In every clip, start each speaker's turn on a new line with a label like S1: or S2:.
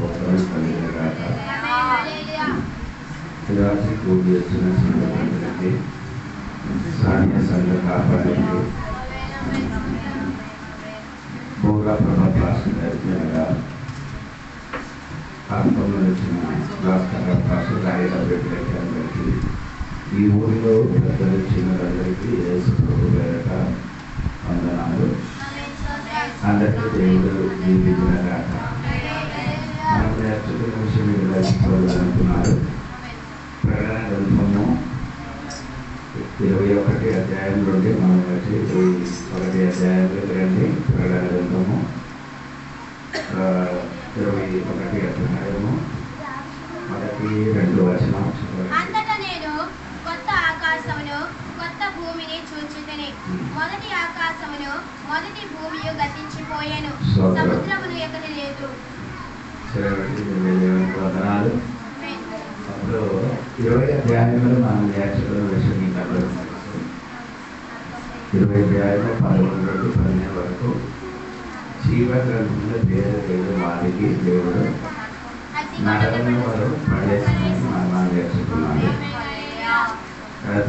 S1: స్తోత్రం కలిగినగాక. రాత్రి కూడి వచ్చిన సంఘటనలకి సాన్య సంఘ కాపాడండి. భోగా ప్రభా పాస్టర్ గారికి ఆత్మలో వచ్చిన భాస్కర్ పాస్టర్ గారి బిడ్డలకి అందరికీ, ఈ ఊరిలో పెద్దలు చిన్నలందరికీ యేసు ప్రభు పేరట వందనాలు. అందరికీ దేవుడు దీవించినగాక. మనం నేర్చుకున్న విషయం చూడాలనుకున్నారు. ప్రకటన గ్రంథము 21 అధ్యాయం నుండి మనం వచ్చి 1 అధ్యాయంలోకి రండి. ప్రకటన గ్రంథము 21 అధ్యాయము 1-2 వచనం.
S2: అంతటా నేను కొత్త ఆకాశమును కొత్త భూమిని చూచుతిని. మొదటి ఆకాశమును మొదటి భూమియు గతించిపోయెను, సముద్రమును ఎక్కడి లేదు.
S1: వందనాలు. అప్పుడు 20 అధ్యాయంలో మనం నేర్చుకున్న విషయం మీకు అందరూ 20 అధ్యాయంలో 11 నుండి 12 వరకు జీవ గ్రంథంలో దేవుడు వారికి దేవుడు నడలను వారు పడేసిన మనం నేర్చుకున్నాము.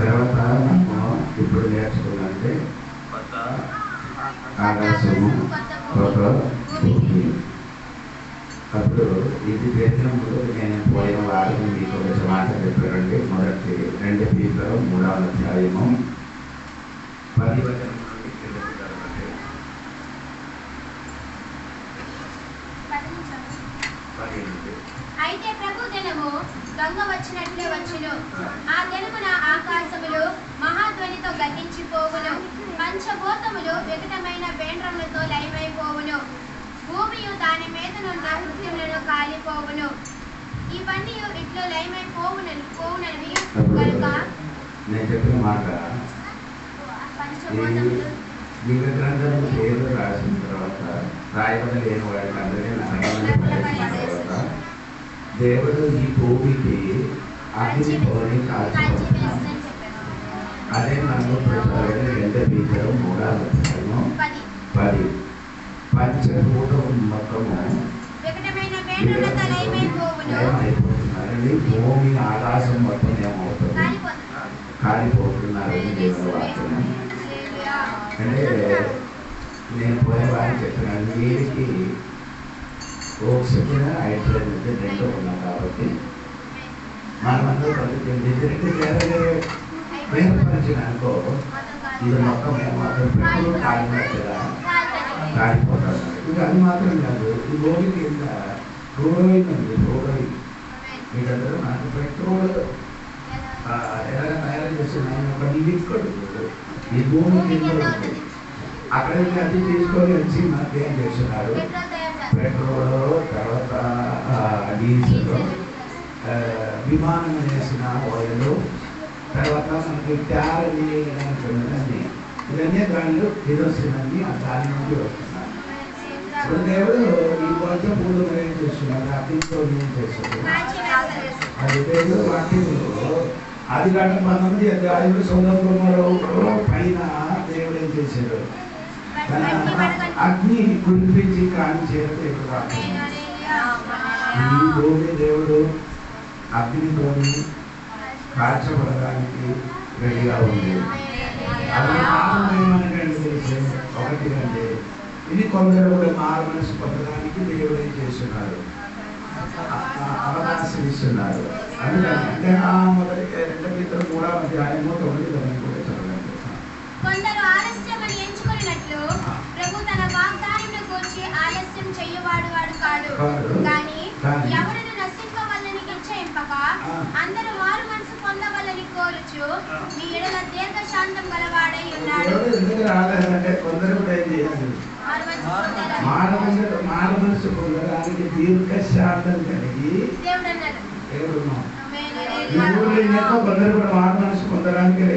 S1: తర్వాత మనము ఇప్పుడు నేర్చుకున్నట్టే కొత్త ఆకాశము కొత్త భూమి. అప్పుడు ఇది చేసినప్పుడు నేను పోయిన వారం మీకు ఒక మాట చెప్పారండి. మొదటి 2 Peter 3వ అధ్యాయము 10 వచనం నుండి కిందకి చదవండి.
S2: అయితే ప్రభు దినము దొంగ వచ్చినట్లే వచ్చును. ఆ దినమున ఆకాశములు మహాధ్వనితో గతించిపోవును, పంచభూతములు వికటమైన వేండ్రములతో లయమైపోవును, భూమియు దాని మీదనున్న కృత్యములను కాలిపోవును. ఇవన్నీ ఇట్లు లయమైపోవునవి కనుక
S1: నేను చెప్పిన మాట జీవ గ్రంథం పేరు రాసిన తర్వాత రాయబడి లేని వాడికి అందరినీ తర్వాత దేవుడు ఈ భూమికి అగ్ని పోని కాల్చుకుంటున్నాం. అదే మనము 2 Peter 3వ అధ్యాయము 10 పంచభూతం మొత్తము లయమైపోతున్నారండి. భూమి ఆకాశం మొత్తం ఏమవుతుంది, కాలిపోతున్నారని దేవుడు వాక్యం. అంటే నేను పోయే వారికి చెప్తున్నాను, వీరికి ఆక్సిజన్ హైడ్రోజన్ అంటే 2 ఉన్నాం కాబట్టి మనమందరూ వేరుపరిచిన అనుకో ఇది మొత్తం ఏమాత్రం పెట్రోల్ కాలినట్టుగా కాలిపోతారు. ఇది అది మాత్రం కాదు, ఈ భూమి కింద క్రూడోయిన్ ఉంది. క్రూడోయిన్ మీకందరూ మనకు పెట్రోల్ ఎలాగ తయారు చేస్తున్నాయి ఒక లిక్విడ్ ఈ భూమి కింద అక్కడ అది తీసుకొని వచ్చి మనకి ఏం చేస్తున్నారు, పెట్రోల్, తర్వాత డీజిల్, విమానం వేసిన ఆయిల్, తర్వాత మనకి ట్యారని ఇవన్నీ దానిలో కిరోసిన్ ఆ దాని నుండి వస్తున్నారు. ఇప్పుడు దేవుడు ఈ కొంచెం మూడు ఏం చేస్తున్నారు, అగ్నితో ఏం చేస్తున్నారు, అది దేవుడు వాక్యంలో అది కాక 19 అధ్యాయంలో సొంతంలో పైన దేవుడు ఏం చేశాడు, అగ్ని కురిపించి కాని చేరుకు ఈ భూమి దేవుడు అగ్నితోని కాల్చబడడానికి రెడీగా ఉంది. అది ఏమనకండి తెలిసే ఒకటి అంటే ఇది కొందరు కూడా మారు మనసు పొందడానికి దేవుడు ఏం చేస్తున్నారు, అవకాశం ఇస్తున్నారు. అందుకని మొదటి 2 Peter 3వ అధ్యాయము 9 కూడా చదవండి.
S2: కొందరు ఆలస్యమని ఎంచుకున్నట్లు ప్రభు తన వాగ్దానమును గూర్చి ఆలస్యం చెయ్యవాడు కాడు, కానీ ఎవరిని నశింపవల్లని నిశ్చయింపక అందరూ మారు మనసు పొందవల్లని కోరుచు మీ ఎడల దీర్ఘ శాంతం గలవాడై ఉన్నాడు.
S1: కొందరు కూడా ఏం చేయాలి, మారు మనసు పొందడానికి దీర్ఘ శాంతం కలిగి
S2: దేవుడు అన్నాడు.
S1: కొందరు కూడా మారు మనసు పొందడానికి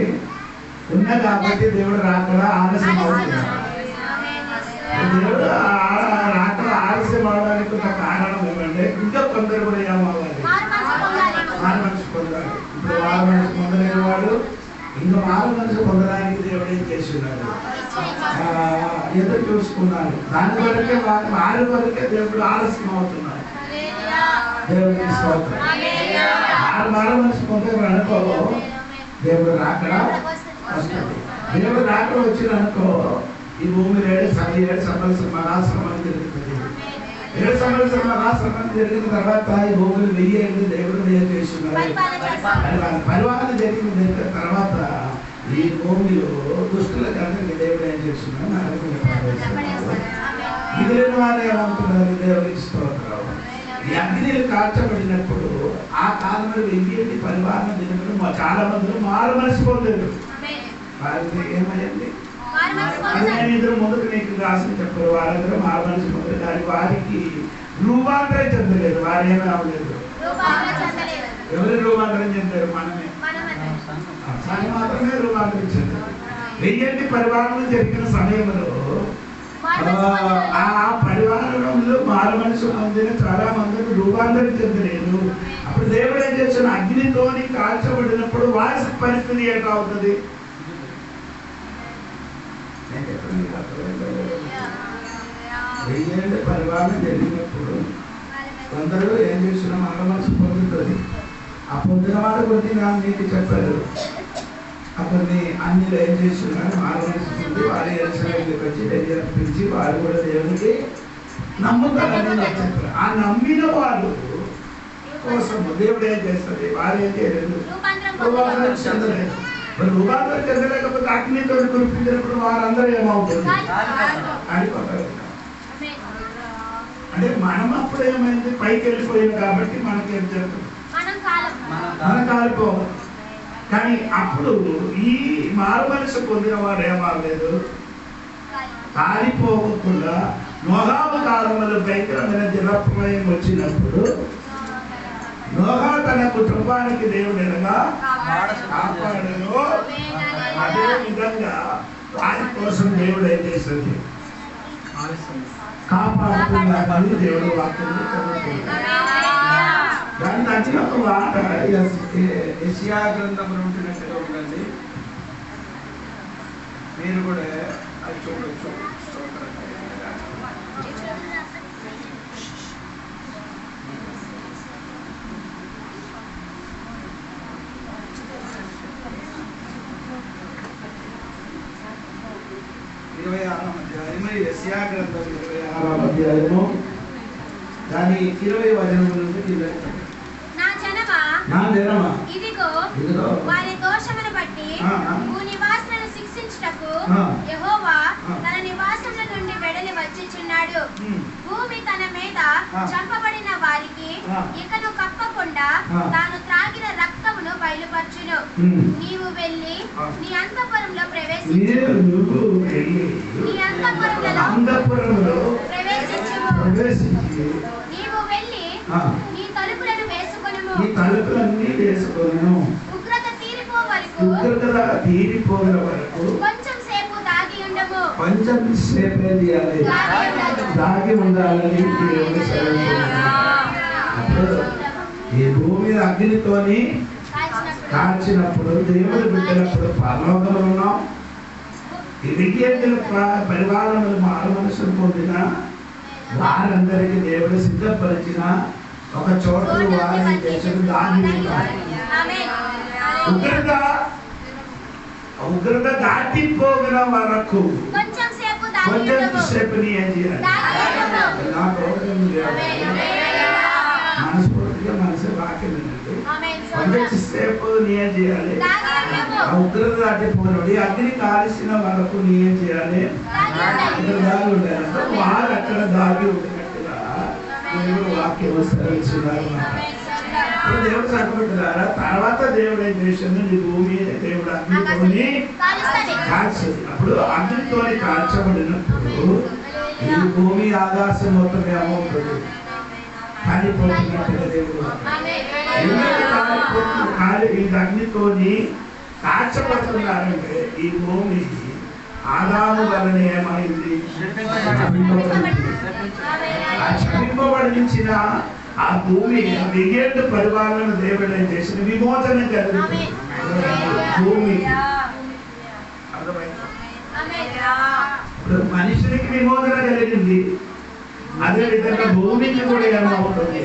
S1: ఉన్నా కాబట్టి దేవుడు రాకడా ఆలస్యం అవుతున్నాడు. దేవుడు రాకడా ఆలస్యం అవడానికి ఒక కారణం ఏమంటే ఇంకా కొందరు కూడా ఏమవ్వాలి, మారు మనసు పొందాలి. ఇప్పుడు మారు మనసు పొందలేని వాడు ఇంకా మారు మనసు పొందడానికి దేవుడు ఏం చేస్తున్నాడు, ఎదురు చూసుకున్నాడు. దాని వరకే వారి వరకే దేవుడు ఆలస్యం అవుతున్నాడు. దేవుడికి స్తోత్రం. వారు మనసు పొందారు అనుకో, దేవుడు రాకడా వస్తుంది. దేవుడు రాకడ వచ్చిన అనుకో, ఈ భూమి 7 సంవత్సరాల మహాశ్రమం జరుగుతుంది. 7 సంవత్సరాల మహాశ్రమం జరిగిన తర్వాత ఈ భూమిని 1000 ఏళ్ళు దేవుడు ఏం చేస్తున్నారు, పరిపాలన జరిగిన తర్వాత ఈ భూమిలో దుష్టులకు అందరికీ దేవుడు ఏం చేస్తున్నారు, మిగిలిన వారు ఏమంటున్నారు, దేవుడికి స్తోత్రం. ఈ అగ్నిలు కాల్చబడినప్పుడు ఆ కాలంలో 1000 పరిపాలన దినములు చాలా మంది మారు మనసు పొందారు. వారికి ఏమయ్యండి, ఇద్దరు ముందుకు నీకు రాసి చెప్పారు, వారందరూ మారు మనసు పొందారు. కానీ వారికి రూపాంతరం చెందలేదు. వారు ఏమీ అవ్వలేదు. ఎవరు రూపాంతరం చెందారు? మనమే. మాత్రమే రూపాంతరం చెందారు. 1000 పరిపాలన జరిగిన సమయంలో ఆ పరివారంలో మారు మనసు పొందిన చాలా మందికి రూపాంతరం చెందలేదు. అప్పుడు దేవుడు ఏం చేసిన, అగ్నితోని కాల్చబడినప్పుడు వారి పరిస్థితి ఎట్లా అవుతుంది? వెయ్యేళ్ళ పరిపాలన జరిగినప్పుడు కొందరు ఏం చేస్తున్నా మారు మనసు పొందుతుంది. ఆ పొందిన వాడు కొన్ని నీకు చెప్పారు. అతన్ని అన్ని ఏం చేస్తున్నారు, మారు మనసు పొంది వారి యెరూషలేముకి వచ్చి బలి అర్పించి వారు కూడా దేవునికి నమ్ముతారని చెప్పారు. ఆ నమ్మిన వారు కోసం దేవుడు ఏం చేస్తుంది, వారు ఏం చేయలేదు, రూపాంతరం చెందలేదు. మరి రూపాంతరం చెందలేకపోతే అగ్నితో కురిపించినప్పుడు వారందరూ ఏమవుతుంది, ఆడిపోతారు. అంటే మనం అప్పుడు ఏమైంది, పైకి వెళ్ళిపోయింది కాబట్టి మనకేం జరుగుతుంది, మనం కాలిపోవాలి. కానీ అప్పుడు ఈ మారు మనసు పొందిన వారు ఏమవ్వలేదు, కాలిపోకుండా నోహు కాలంలో భయంకరమైన జలప్రలయం వచ్చినప్పుడు నోహు తన కుటుంబానికి దేవుడు ఎలాగా కాపాడను, అదే విధంగా వారి కోసం దేవుడు ఏం చేస్తుంది, కాపాడుతున్నాడని దేవుడు వాక్యంలో చదువుతున్నాడు. దాని నచ్చిన ఒక మాట యెషయా గ్రంథంలో ఉంటున్నట్టుగా ఉండండి. మీరు కూడా అది చూడొచ్చు. యెషయా గ్రంథం 26వ అధ్యాయము దాని 20వ వచనం నుండి
S2: నా జనమా ఇదిగో వారి దోషమును బట్టి భూనివాసులను శిక్షించుటకు యెహోవా తన నివాసముల నుండి వెడలి వచ్చిచున్నాడు. భూమి తన మీద చంపబడిన వారికి ఇకను కప్పకుండా తాను త్రాగిన రక్తమును బయలుపరచును. నీవు వెళ్ళి నీ అంతఃపురంలో ప్రవేశించు, నీ అంతఃపురంలో ప్రవేశించుము. నీవు వెళ్ళి నీ తలుపులను వేసుకొనుము, నీ తలుపులన్నీ వేసుకొనుము. ఉగ్రత తీరిపోవల వరకు కొంచెం సేపు దాగి ఉండము, కొంచెం సేపే దాగి ఉండాలని దేవుడు సెలవిస్తున్నాడు. ఈ భూమి అగ్నితోని కాల్చినప్పుడు దేవుడు బిడ్డలప్పుడు పరలోకంలో ఉన్నాం. ఈ విద్యార్థుల పరిపాలనలు మారు మనసును పొందిన వారందరికీ దేవుడు సిద్ధపరిచిన ఒక చోట వారిని దేశం దాగి ఉగ్రత దాటిపోగిన వరకు కొంచెం సేపు మనస్ఫూర్తిగా మనసు వాక్యం కొంచెం సేపు నియం చేయాలి. ఉగ్రత దాటిపోయినప్పుడు అగ్ని కాల్చిన వరకు నియం చేయాలి. దాగి ఉండాలి. వారు అక్కడ దాగి ఉండినట్టుగా దేవుడు వాక్యం విస్తరించున్నారు. దేవుడు చక్కబెట్టున్నారా. తర్వాత దేవుడు ఏం చేసింది, నీ భూమి దేవుడు అగ్నితోని కాల్చింది. అప్పుడు అగ్నితోని కాల్చబడినప్పుడు ఈ భూమి ఆకాశం మొత్తం ఏమవుతుంది, కాలిపోతున్నట్టుగా దేవుడు ఈ అగ్నితోని కాల్చబడుతున్నారంటే ఈ భూమి ఆదాము వలన ఏమైంది, శపింపబడించిన ఆ భూమి 1000 పరిపాలన దేవుడు చేసిన విమోచన జరిగింది. భూమి
S1: ఇప్పుడు మనిషికి విమోచన కలిగింది, అదే విధంగా భూమికి కూడా ఏమవుతుంది?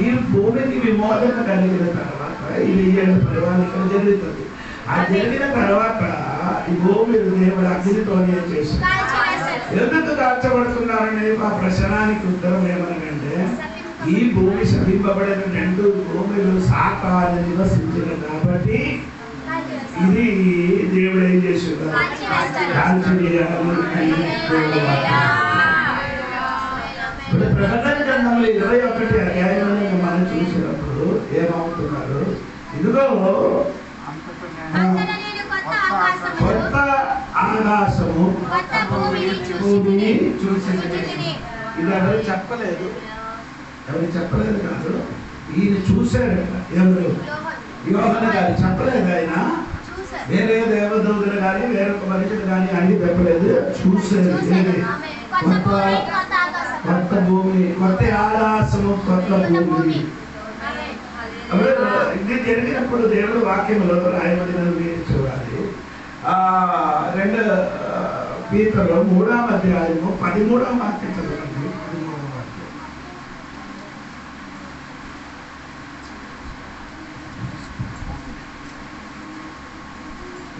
S1: ఈ భూమికి విమోచన కలిగిన తర్వాత ఇది 7 పరివారికలు జరుగుతుంది. ఆ జరిగిన తర్వాత ఈ భూమి దేవుడు అగ్నితో చేసి ఎందుకు కాల్చబడుతున్నారనే ఆ ప్రశ్నానికి ఉత్తరం ఏమనగంటే, ఈ భూమి శపింపబడిన 2 భూములు సాతాను నివసించిన కాబట్టి ఇది దేవుడు ఏం చేస్తున్నారు? ప్రకటన గ్రంథంలో 21 అధ్యాయంలో మనం చూసినప్పుడు ఏమవుతున్నారు? ఇదిగో కొత్త ఆకాశము భూమిని చూసింది. ఇది ఎవరు చెప్పలేదు, ఎవరు చెప్పలేదు కాదు, ఈయన చూశారట. ఎవరు? యోహాను గారు చెప్పలేదు. ఆయన వేరే దేవదూతలు కానీ వేరొక మనుషులు కానీ అన్ని చెప్పలేదు, చూశారు. కొత్త భూమి, కొత్త ఆకాశము, కొత్త భూమి. ఇది జరిగినప్పుడు దేవుడు వాక్యంలో రాయబడినది మీరు చూడాలి. 2 పీతరులో 3వ అధ్యాయము 13వ వాక్యం చదవండి. 13వ వాక్యం.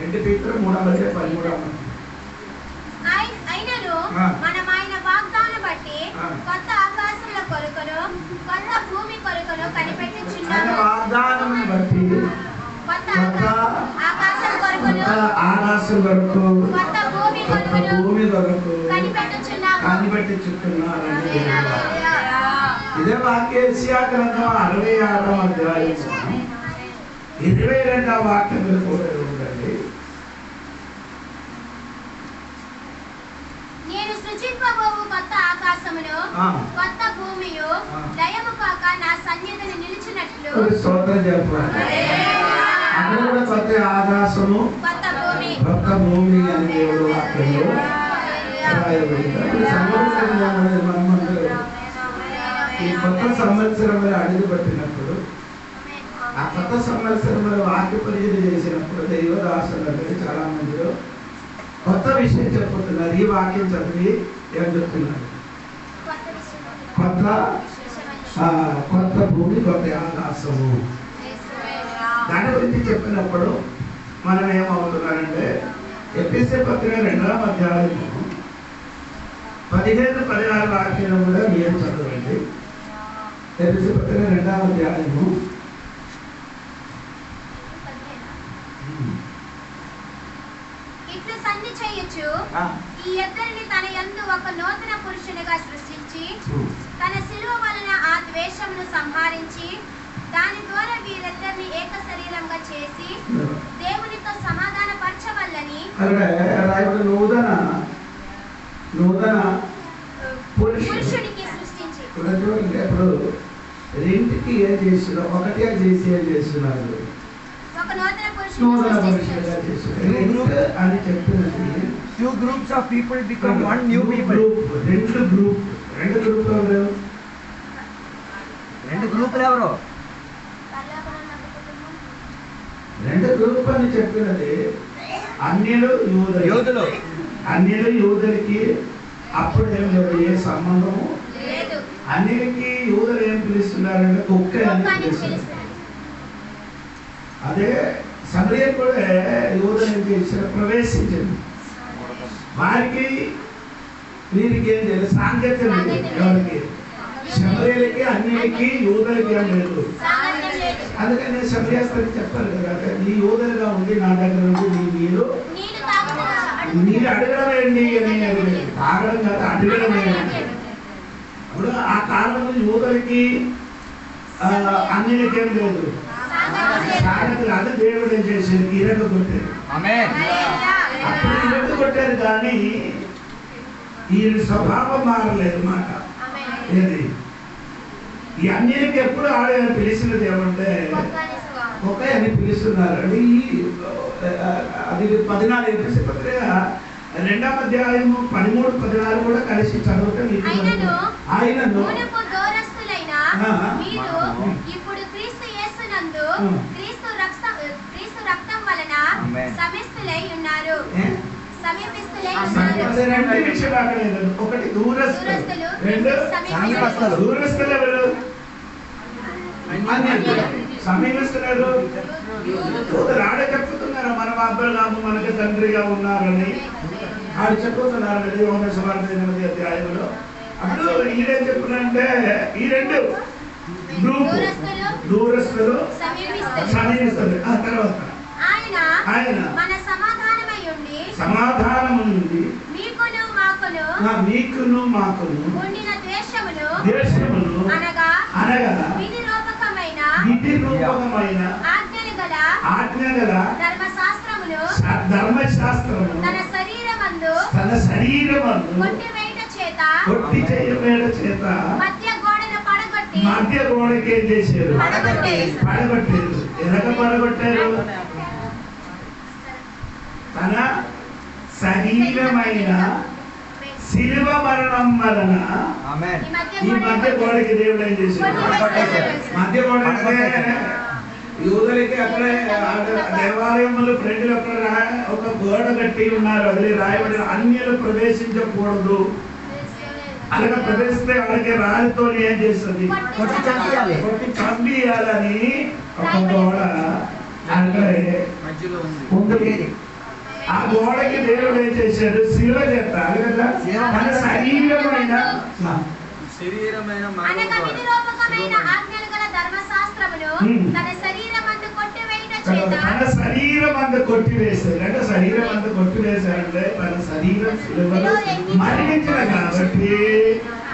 S1: 2 పీతరు 3వ అధ్యాయం 13వ వాక్యం.
S2: అయినను మనం ఆయన వాగ్దానం బట్టి కొత్త ఆకాశముల కొరకును కొత్త భూమి కొరకును కనిపెట్టుచున్నాము.
S1: వాగ్దానం బట్టి
S2: కొత్త ఆకాశం కొరకును
S1: ఆకాశం కొరకు
S2: కొత్త భూమి కొరకు
S1: కనిపెట్టుచున్నారు. ఇదే వాక్య యెషయా గ్రంథం 66వ అధ్యాయం 22వ వాక్యం కూడా ఉందండి.
S2: నేను సృజింపబోవు కొత్త ఆకాశమును కొత్త భూమియు లయము కాక నా సన్నిధిని నిలిచినట్లు.
S1: స్తోత్రం చెప్పాలి. అక్కడ కూడా కొత్త ఆకాశము కొత్త భూమి అని దేవుడు వాక్యంలో రాయబడింది. ఈ కొత్త సంవత్సరంలో అడుగు పెట్టినప్పుడు, ఆ కొత్త సంవత్సరంలో వాక్య పరిచయం చేసినప్పుడు దైవదాసులందరూ చాలా మందిలో కొత్త విషయం చెప్పుతున్నారు. ఈ వాక్యం చదివి ఏం చెప్తున్నారు? కొత్త భూమి, కొత్త ఆకాశము. దాని గురించి చెప్పినప్పుడు మనం ఏమవుతున్నారంటే, ఎఫెసీ పత్రిక 2వ అధ్యాయము 15-16 వాక్యం కూడా మీరు చదవండి. ఎఫెసీ పత్రిక 2వ అధ్యాయము
S2: ఇట్లు సంధి చేయొచ్చు, ఈ ఇద్దరిని తన యందు ఒక నూతన పురుషునిగా సృష్టించి తన శిలువ వలన ఆ ద్వేషమును సంహరించి దాని ద్వారా వీరిద్దరిని ఏక శరీరంగా చేసి దేవునితో సమాధాన పరచవల్లని
S1: నూతన
S2: పురుషునికి సృష్టించి.
S1: ఇప్పుడు రెంటికి ఏం చేస్తున్నారు? ఒకటిగా చేసి ఏం చేస్తున్నారు?
S2: ఒక నూతన పురుషునిగా
S1: చేస్తున్నారు అని చెప్తున్నది.
S3: Two groups of people become one new people.
S1: రెండు గ్రూప్
S3: ఎవరు?
S1: రెండు గ్రూప్ అని చెప్పినది అన్యులు యూదులు. అన్యులు యూదులకి అప్పుడు ఏం లేదు, ఏ సంబంధము
S2: లేదు.
S1: అన్యులకి యూదులు ఏం పిలుస్తున్నారంటే కుక్క అని పిలుస్తున్నారు. అదే సమరయ కూడా యూదులు ఏం చేసిన ప్రవేశించింది. వారికి వీరికి ఏం లేదు, సాంగత్యం లేదు. ఎవరికి? సమరయులకి అన్యులకి యూదులకి ఏం లేదు. అందుకని సమరయాస్తని చెప్పారు కదా, నీ యూదులుగా ఉండి నా దగ్గర నుండి నీరు అడగడమేంటి అని. తాగడం కాదు, అడగడమే. అప్పుడు ఆ కాలంలో యూదులకి అన్యులకి ఏం లేదు, సాగతి కాదు. దేవుడు ఏం చేసేది? ఇరగ కొట్టారు. అప్పుడు ఇరగ కొట్టారు, కానీ ఈ స్వభావం మారలేదు మాట. ఏది? ఈ అన్యులకి ఎప్పుడు ఆడని పిలిచినది ఏమంటే ఒకే అని పిలుస్తున్నారు. అది 14 ఎఫెసీ పత్రిక 2వ అధ్యాయము 13-16 కూడా కలిసి చదివితే ఆయనను
S2: ఇప్పుడు క్రీస్తు యేసునందు క్రీస్తు రక్తం వలన సమీపిస్తులై ఉన్నారు.
S1: రెండు విషయాలు అక్కడ ఒకటి దూరస్తులు, రెండు సమీపస్తులు. దూరస్తులు ఎవరు? సమీపస్తులు ఎవరు? ఆడే చెప్పుతున్నారు మన అబ్రహాము మనకి తండ్రిగా ఉన్నారని ఆడు చెప్పుతున్నారు అధ్యాయంలో. అప్పుడు ఈడేం చెప్పునంటే ఈ రెండు గ్రూప్ దూరస్తులు సమీపస్తులు. ఆ తర్వాత ఆయన సమాధానము నుండి మీకును మాకును దేశమును అనగా విధి రూపకమైన ఆజ్ఞగల ధర్మశాస్త్రమును తన శరీరమందు కొట్టి చేయవేట చేత మధ్య గోడకి ఏం చేశారు? పడగొట్టారు. ఎలాగ పడగొట్టారు? తన శరీరమైన శిలువ మరణం వలన ఈ మధ్య గోడకి దేవుడు ఏం చేశాడు? మధ్య గోడ యూదులకి అక్కడ దేవాలయములు ఫ్రెండ్లు అక్కడ ఒక గోడ కట్టి ఉన్నారు. అది రాయబడిన అన్యులు ప్రవేశించకూడదు. అలాగే ప్రవేశిస్తే వాళ్ళకి రాయితో ఏం చేస్తుంది? కొట్టి చంపియాలని ఒక గోడ ఉంది. ఆ గోడకి దేవుడు ఏం చేశాడు? శిలువ చేస్తారు కదా. మన శరీరమైన తన శరీరం అంతా కొట్టివేశారు. అంటే శరీరం అంతా కొట్టివేశారంటే తన శరీరం శిలువలో మరణించిన కాబట్టి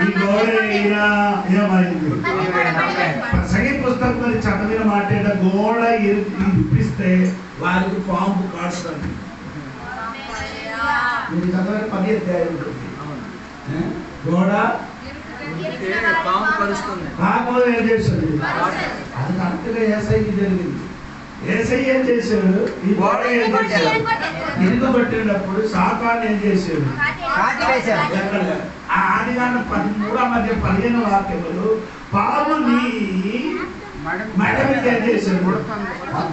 S1: ఈ గోడ అయినా ఏమైంది? ప్రసంగి పుస్తకం చదివిన మాట గోడ ఇప్పిస్తే వారికి పాంపు కాడుతుంది. మీరు చదవని 10 అధ్యాయం గోడ పాము ఏం చేస్తుంది? అది కరెక్ట్గా ఏసైకి జరిగింది. ఏసై ఏం చేశాడు? ఈ గోడ ఏం చేశాడు? ఇరుగబట్టినప్పుడు సాతాను ఏం చేశాడు? ఆదికాండం 13:15 వాక్యములు పాముని మెడమికి ఏం చేశాడు?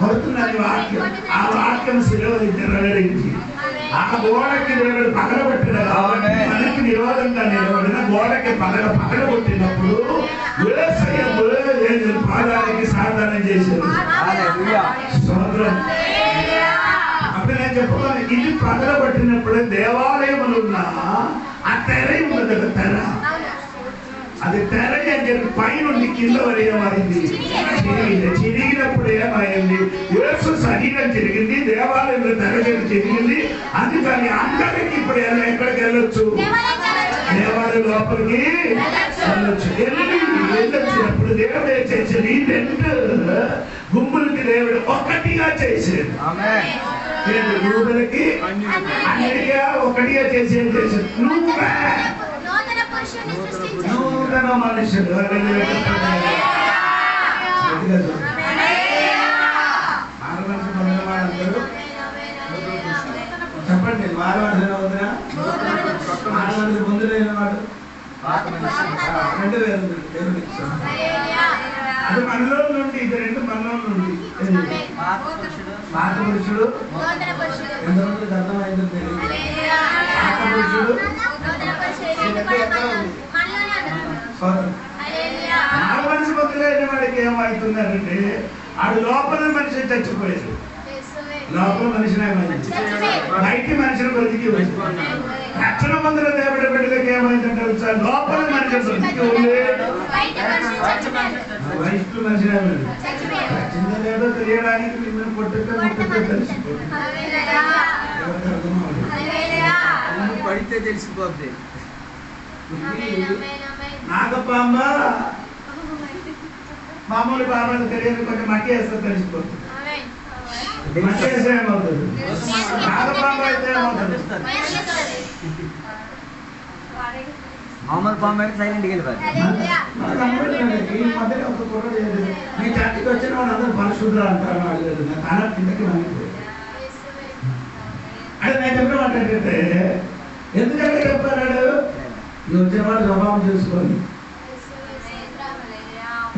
S1: కొడుతున్నది వాక్యం. ఆ వాక్యం శిలువని నెరవేరించి ఆ గోడకి దేవుడు పగలబట్టిన కాబట్టి మనకి నిరోధంగా నిలబడిన గోడకి పగలబొట్టినప్పుడు పాదానికి సాధనం చేశారు. అప్పుడు నేను చెప్పుకోవాలి, ఇది పగలబట్టినప్పుడు దేవాలయములు ఉన్న ఆ తెర ఉన్నది. తెర అది తెర పైనుండి కింద వరకు ఏమైంది? చిరిగినప్పుడు ఏమైంది? యేసు శరీరం చిరిగింది, దేవాలయంలో తెర చిరిగింది. అందుకని అందరికి ఇప్పుడు ఎక్కడికి వెళ్ళొచ్చు? దేవాలయం లోపలికి వెళ్ళొచ్చు. వెళ్ళొచ్చినప్పుడు దేవుడు ఏం చేసేది? ఈ 2 గుంపులకి దేవుడు ఒక్కటిగా చేసేది. యూదులకి అన్నిటిగా ఒకటిగా చేసేది చేసేది. నూతన మనుషులు చెప్పండి. మారవలసిన వద్దా? మారవలసిన పొందులైన వాడు 2 వేలు అది మనలో నుండి, ఇది 2 మనలో నుండి. పాత పురుషుడు ఎంతమందికి అర్థమైందో తెలియదు. పాత పురుషుడు మనిషి పొందులైన వాడికి ఏమవుతున్నారంటే ఆడు లోపల మనిషి చచ్చిపోయాడు. లోపల మనిషిని బయటి మనిషిని బ్రతికి రక్షణ పొందిన దేవుడి బిడ్డలకి ఏమైందంటే లోపల మనిషి బ్రతికి బయట మనిషి చిన్నదేదో తెలియడానికి మిమ్మల్ని కొట్టుతో తెలిసిపోతుంది. పడితే తెలిసిపోద్ది. నాగపాంబ మామూలు పాంబ తెలియదు, కొంచెం మట్టి వేస్తే తెలిసిపోతుంది. మట్టి వేస్తే ఏమవుతుంది? నాగపాంబ అయితే ఏమవుతుంది?
S3: మామూలు పాంబ అయితే సైలెంట్కి వెళ్ళిపోతుంది.
S1: ఈ మధ్యలో ఒక కుర్రడు మీ చర్చికి వచ్చిన వాళ్ళు అందరూ పరిశుద్ధులు అంటారు. అడగలేదు నేను తన కిందకి వంగిపోయి అంటే నేను చెప్పిన మాట ఏంటంటే, ఎందుకంటే చెప్పాడు నువ్వు వచ్చిన వాళ్ళు స్వభావం చేసుకొని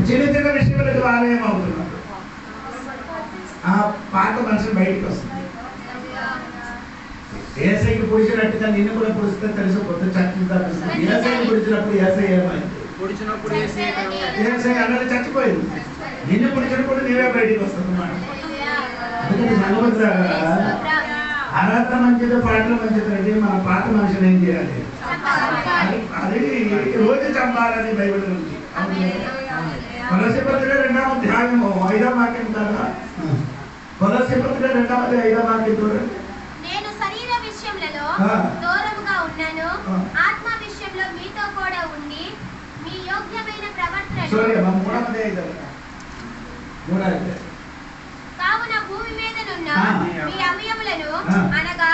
S1: చిన్న చిన్న విషయాలకు వాళ్ళు ఏమవుతున్నారు? ఆ పాత మనిషి బయటికి వస్తుంది. ఏసైకి పొడిచినట్టుగా నిన్ను కూడా పొడిస్తే తెలుసు కొత్త చర్చించాలి. ఏసైకి పొడిచినప్పుడు ఏసై ఏమైంది?
S3: పొడిచినప్పుడు
S1: ఏసై అన్నది చచ్చిపోయింది. నిన్ను పొడిచినప్పుడు నీవే బయటికి వస్తుంది అన్నమాట. అందుకని సంగమంతులారా, ఆరాధన మంచిది, పాటలు మంచిది అంటే మన పాత మనుషులు ఏం చేయాలి? అది రోజు చంపాలని బైబిల్ ఉంది. కొలస్సీ పత్రిక 2వ అధ్యాయము 5వ వాక్యం కదా. కొలస్సీ పత్రిక 2వ అధ్యాయం 5వ వాక్యం చూడండి.
S2: నేను శరీర విషయంలో దూరముగా ఉన్నాను, ఆత్మ విషయంలో మీతో కూడా ఉండి మీ యోగ్యమైన ప్రవర్తన కావున భూమి మీదనున్న మీ అవయములను అనగా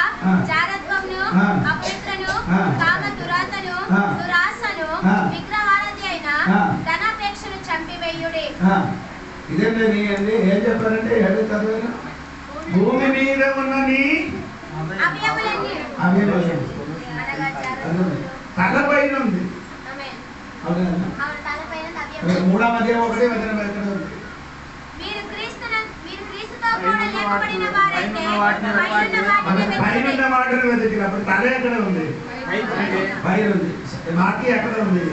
S2: జారత్వమును, అపవిత్రను, కామ దురాశను, దురాశను, విగ్రహారాధి అయిన ధనాపేక్షను చంపివేయుడి.
S1: ఇదేంటండి ఏం చెప్పారంటే భూమి మీద ఉన్న నీ
S2: అవయములన్నీ
S1: తలపైన ఉంది. మూడవ అధ్యాయం 1వ వచనం ఎక్కడ ఉంది?
S2: మీరు క్రీస్తుతో కూడా లేపబడిన వారైతే
S1: పైన మాటను వెతికినప్పుడు తల ఎక్కడ ఉంది? పైన ఉంది. మాకి ఎక్కడ ఉంది?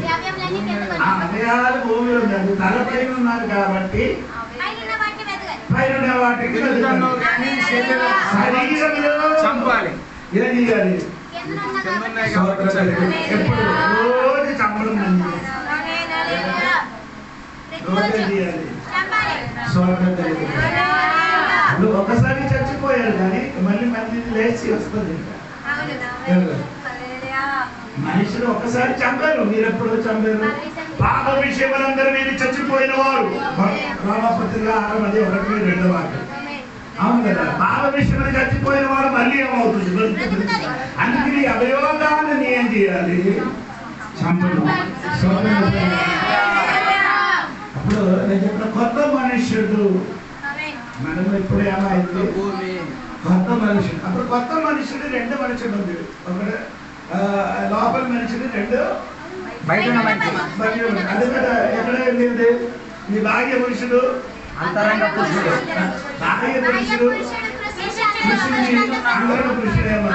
S1: ఆ అవయాలు భూమిలో ఉంది. అది తలపైన ఉన్నారు కాబట్టి పైన వాటికి శరీరంలో
S3: చంపాలి.
S1: ఏం చేయాలి? ఎప్పుడు రోజు చంపడం ఒకసారి చచ్చిపోయారు కానీ మళ్ళీ లేచి వస్తుంది. మనుషులు ఒకసారి చంపారు. మీరు ఎప్పుడు చంపారు? పాప విషయములందరూ మీరు చచ్చిపోయిన వారు. రామపత్రిక 6వ అధ్యాయం 1-2వ వాక్యం. అవును కదా. పాప విషయములు చచ్చిపోయిన వారు మళ్ళీ ఏమవుతుంది? అందుకని అవయోగాన్ని ఏం చేయాలి? చంపడం. అప్పుడు నేను చెప్పిన కొత్త మనుషుడు మనం ఇప్పుడు ఏమైంది? కొత్త మనుషుడు. అప్పుడు కొత్త మనుషుడు 2 మనుషులు ఉంది. ఒకటి లోపల మనుషుడు, 2
S3: బయట
S1: అది కదా. ఎక్కడ వెళ్ళింది? నీ బాహ్య పురుషుడు,
S3: అంతరంగ పురుషుడు.
S1: బాహ్య పురుషుడు అంతరంగ పురుషుడేమో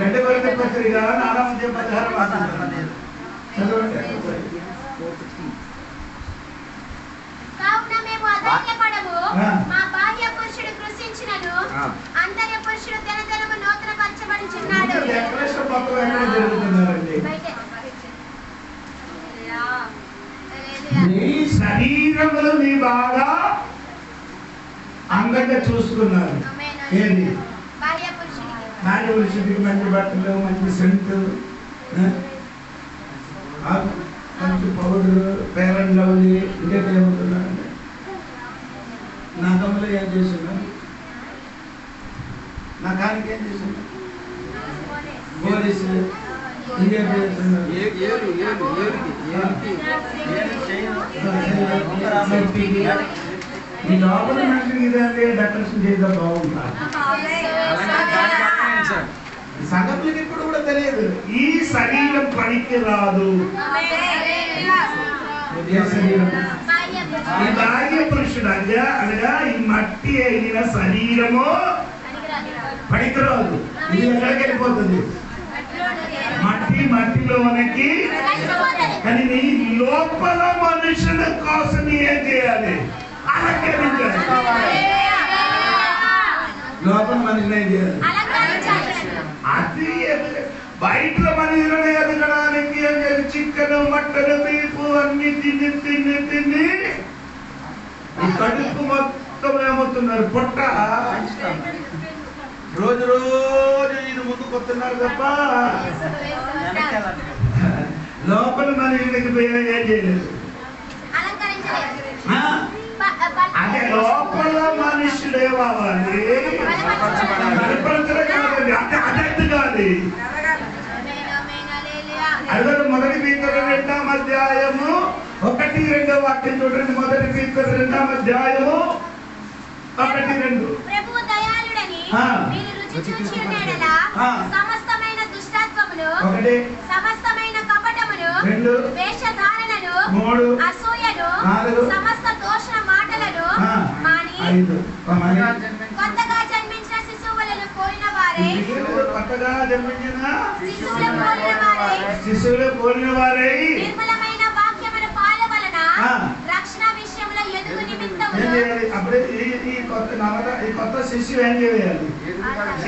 S1: 2 కొరింథీ పత్రిక 4వ అధ్యాయం 16వ వాక్యం చదవండి.
S2: కావున మేము అధైర్యపడము, మా బాహ్య పురుషుడు కృషించినను అంతర్య పురుషుడు దినదినము నూతన పరచబడుచున్నాడు.
S1: నీ శరీరములు నీ బాగా అందంగా చూసుకున్నారు. ఏది?
S2: బాహ్య
S1: పురుషుడికి మంచి బట్టలు, మంచి సెంటు, మంచి పౌడరు, పేరెంట్ లవ్లీ, ఇంకేట ఏమవుతున్నారండి? నా తమ్ములు ఏం చేస్తున్నా? నా కానికి ఏం చేస్తున్నా? పోలీసు ఇంకేం చేస్తున్నారు? ఈ లోపల మనిషికి ఇదంటే డెకరేషన్ చేయడం బాగుంటా? సంగతులకి ఇప్పుడు కూడా తెలియదు. ఈ శరీరం పనికి రాదు. ఈ బాహ్య పురుషుడు అనగా ఈ మట్టి అయిన శరీరము పనికిరాదు. ఇది ఎక్కడికి వెళ్ళిపోతుంది? మట్టిలోనికి. కానీ నీ లోపల మనుషుల కోసం ఏం చేయాలి? అలంకరించాలి. లోపల మనుషులు ఏం చేయాలి? అది బయట మనుషులను ఎదగడానికి చికెన్, మటన్, బీఫ్ అన్ని తిని ఈ కడుపు మొత్తం ఏమవుతున్నారు? పొట్ట రోజు ఇది ముందుకు వస్తున్నారు తప్ప లోపల మనుషులకి ఏం చేయలేదు. అదే లోపల మనుషులే కావాలి. అదే కాదు. అదే మొదటి పీతరు 2వ అధ్యాయము 1-2 వాక్యం చూడండి. మొదటి పీతరు 2వ అధ్యాయము 1-2.
S2: ప్రభువు దయాళుడని మీరు రుచి చూచి ఉండేలా సమస్తమైన దుష్టత్వమును, సమస్తమైన కపటమును, వేషధారణను, అసూయను, సమస్త దోషణ మాటలను మాని కొత్త
S1: శిష్యులు పోలిన వారై
S2: నిర్మలమైన వాక్యముల పాల వలన రక్షణ విషయంలో ఎదుగు నిమిత్తము
S1: ఏం చేయాలి? అప్పుడు ఈ కొత్త శిష్యులు ఏం చేయాలి?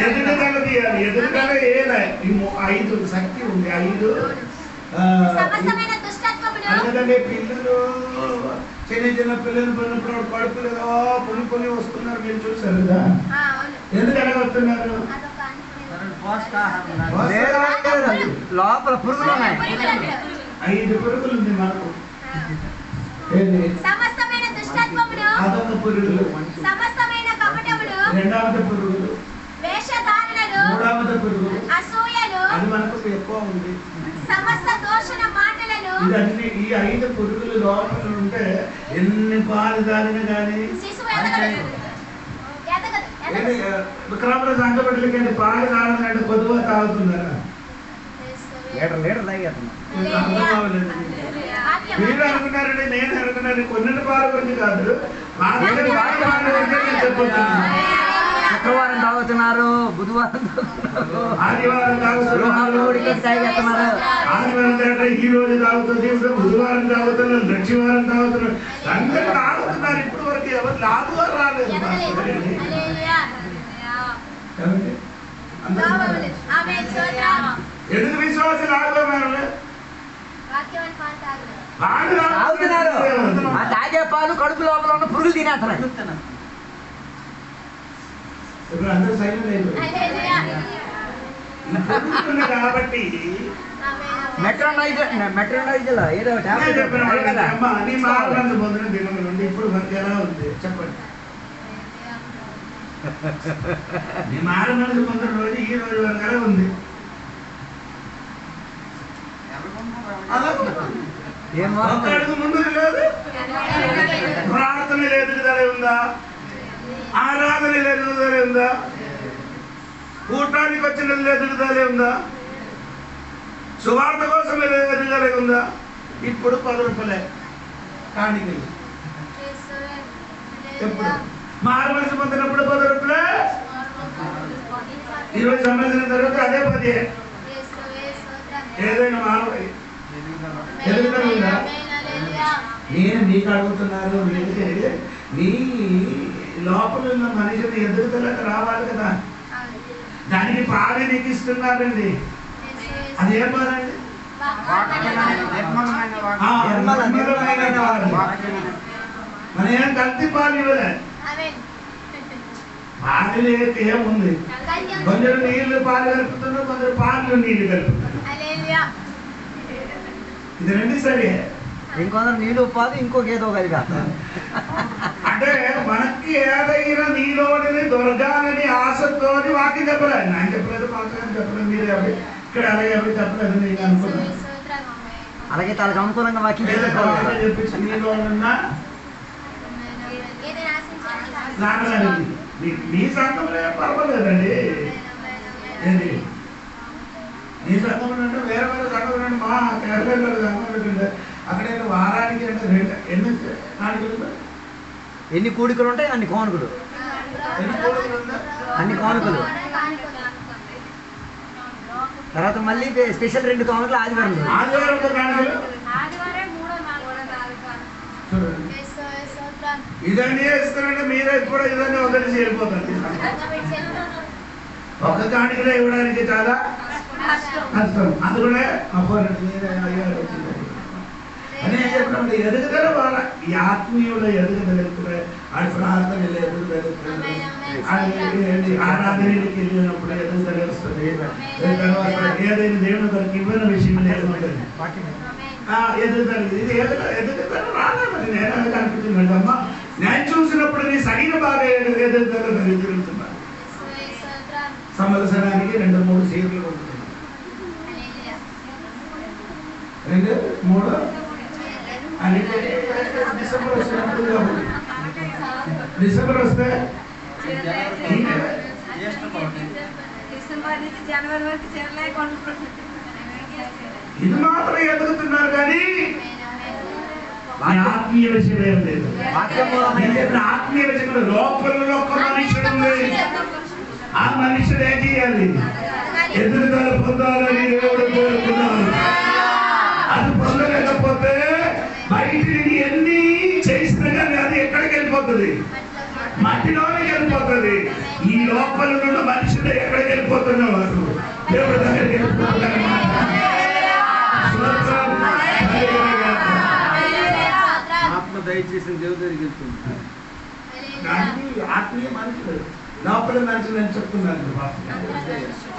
S1: ఎదుగుదల తీయాలి. ఎదుగుదల ఏలా? ఈ 5 శక్తి ఉంది. 5
S2: సమస్తమైన దుష్టత్వమును
S1: అందుకంటే పిల్లలు చిన్న పిల్లలు పడినప్పుడు కడుపులు ఏదో పులి వస్తున్నారు. మీరు చూసారు కదా? ఎందుకలా వస్తున్నారు?
S3: లోపల పురుగులు ఉన్నాయి.
S1: 5 పురుగులు ఉంది మనకు.
S2: సమస్తమైన దుష్టత్వమును
S1: అదొక పురుగులు.
S2: సమస్తమైన కపటమును
S1: రెండవది పురుగులు.
S2: వేషధారణలు
S1: మూడవది పురుగులు.
S2: అసూయలు
S1: అది మనకు ఎక్కువ ఉంది.
S2: సమస్త దోషణ మాటలను
S1: ఇదన్నీ ఈ 5 పురుగులు లోపల ఉంటే ఎన్ని పాలు తాగినా కానీ
S2: శిశువు ఎదగదు.
S1: విక్రమరాజు అంగబిడ్డలకి పాలు తాగదంటే కొద్దిగా తాగుతున్నారా?
S3: లీటర్ తాగేస్తున్నా.
S1: మీరు అనుకున్నారండి, నేను అనుకున్నాను. కొన్నిటి పాలు గురించి కాదు, చెప్పొచ్చున్నాను.
S3: శుక్రవారం తాగుతున్నారు, బుధవారం
S1: ఆదివారం తాగుతున్నారు, ఆదివారం ఈ రోజు తాగుతుంది, బుధవారం తాగుతున్నారు, దక్షివారం తాగుతున్నారు. అందరూ తాగుతున్నారు. ఇప్పటి వరకు ఎవరు లాభం రాలేదు. ఎందుకు విశ్వాసం లాభం
S3: తాగే పాలు కడుపు లోపల ఉన్న పురుగులు తినేస్తున్నాయి.
S1: ఇప్పుడు అందరూ సైన్ లేదు కాబట్టి
S3: మెట్రోనైజల్ ఏదో
S1: నీ మారందు పొందిన దినముల నుండి ఇప్పుడు మనకి ఎలా ఉంది చెప్పండి. నీ మారందు పొందిన రోజు ఈ రోజు వరకు ఎలా ఉంది? ఒక అడుగు ముందుకు లేదు. ప్రార్థన ఎదుగుదల ఉందా? ఆరాధన ఎదుగుదల ఉందా? కూటానికి వచ్చిన ఎదుగుదల ఉందా? సువార్త కోసం ఎదుగుదల ఉందా? ఇప్పుడు 10 రూపాయలే కాணிకలు. ఎప్పుడు మారవలసి పొందినప్పుడు 10 రూపాయలే. 20 సంవత్సరాల తర్వాత అదే 10. ఏదైనా మానవ ఎదుగుదల ఉందా? నేను మీకు అడుగుతున్నాను. నీ లోపల ఉన్న మనిషిని ఎదుగుదలకు రావాలి కదా. దానికి పాలు నీకు ఇస్తున్నారండి. అది ఏం పాలండి? మన ఏం కల్తీ పాలు ఇవ్వలే. పాలు ఏముంది? కొందరు నీళ్లు పాలు కలుపుతున్నారు, కొందరు పాలు నీళ్లు కలుపుతున్నారు. ఇది 2 సరే.
S3: ఇంకొందరు నీళ్ళు పాలు ఇంకొక ఏదో కలిగా.
S1: అంటే మనకి ఏదైనా నీలోని దొరకాలని ఆశతో వాకి చెప్పలేదు. నేను చెప్పలేదు, మాత్రం చెప్పలేదు. మీరు ఎవరి ఇక్కడ అలాగే ఎవరు చెప్పలేదు. నేను అనుకున్నాను
S3: అలాగే తనకు అనుకూలంగా వాకి
S1: చెప్పించి నీలో మీ సంఘంలో పర్వాలేదండి. ఏంటి నీ సంఘంలో అంటే వేరే వేరే సంఘంలో అంటే మా కేరళ సంఘం అక్కడ వారానికి అంటే
S3: ఎన్ని కూడికలు ఉంటాయి అన్ని కానుకలు. అన్ని కానుకలు తర్వాత మళ్ళీ స్పెషల్ 2 కానుకలు ఆదివారం.
S1: ఇదన్నీ వేస్తారంటే మీరే కూడా ఇదన్నీ వదిలేసి వెళ్ళిపోతుంది. ఒక కానుకలో ఇవ్వడానికి చాలా కష్టం. అది కూడా అని ఏం చెప్పినప్పుడు ఎదుగుదల వాళ్ళ ఈ ఆత్మీయుల ఎదుగుదల ఆడి ప్రార్థనలు ఎదుగుదల, ఆరాధనకి వెళ్ళినప్పుడు ఎదుగుదల వస్తుంది. తర్వాత ఏదైనా దేవుని కొరకు ఇవ్వని విషయంలో ఎదుగుతుంది. ఎదుగుదల ఇది ఎదుగుదల రాలేదు. నేను కనిపించిందండి అమ్మ. నేను చూసినప్పుడు నీ శరీర బాగా ఎదుగుదల జరుగుతున్నాను. సంవత్సరానికి 2-3 సీట్లు కొడుతున్నాను. 2-3 అని డిసెంబర్ వస్తున్నప్పుడు డిసెంబర్ వస్తే ఇది మాత్రం ఎదుగుతున్నారు కానీ ఆత్మీయ విషయం ఏం లేదు. ఆత్మీయ విషయంలో లోపల ఒక్క మనుషుడు ఆ మనుషుడు ఏం చేయాలి? ఎదుగుదల పొందాలని దేవుడు కోరుకున్నాడు. వెళ్ళిపోతుంది, మట్టిలోకి వెళ్ళిపోతుంది. ఈ లోపల నుండి మనుషులు ఎక్కడికి వెళ్ళిపోతున్నారు, దేవుడి దగ్గరికి వెళ్ళిపోతున్నారు.
S3: ఆత్మ దయచేసిన దేవుడి దగ్గరికి వెళ్తుంది.
S1: ఆత్మీయ మనుషులు లోపల మనుషులు అని చెప్తున్నారు.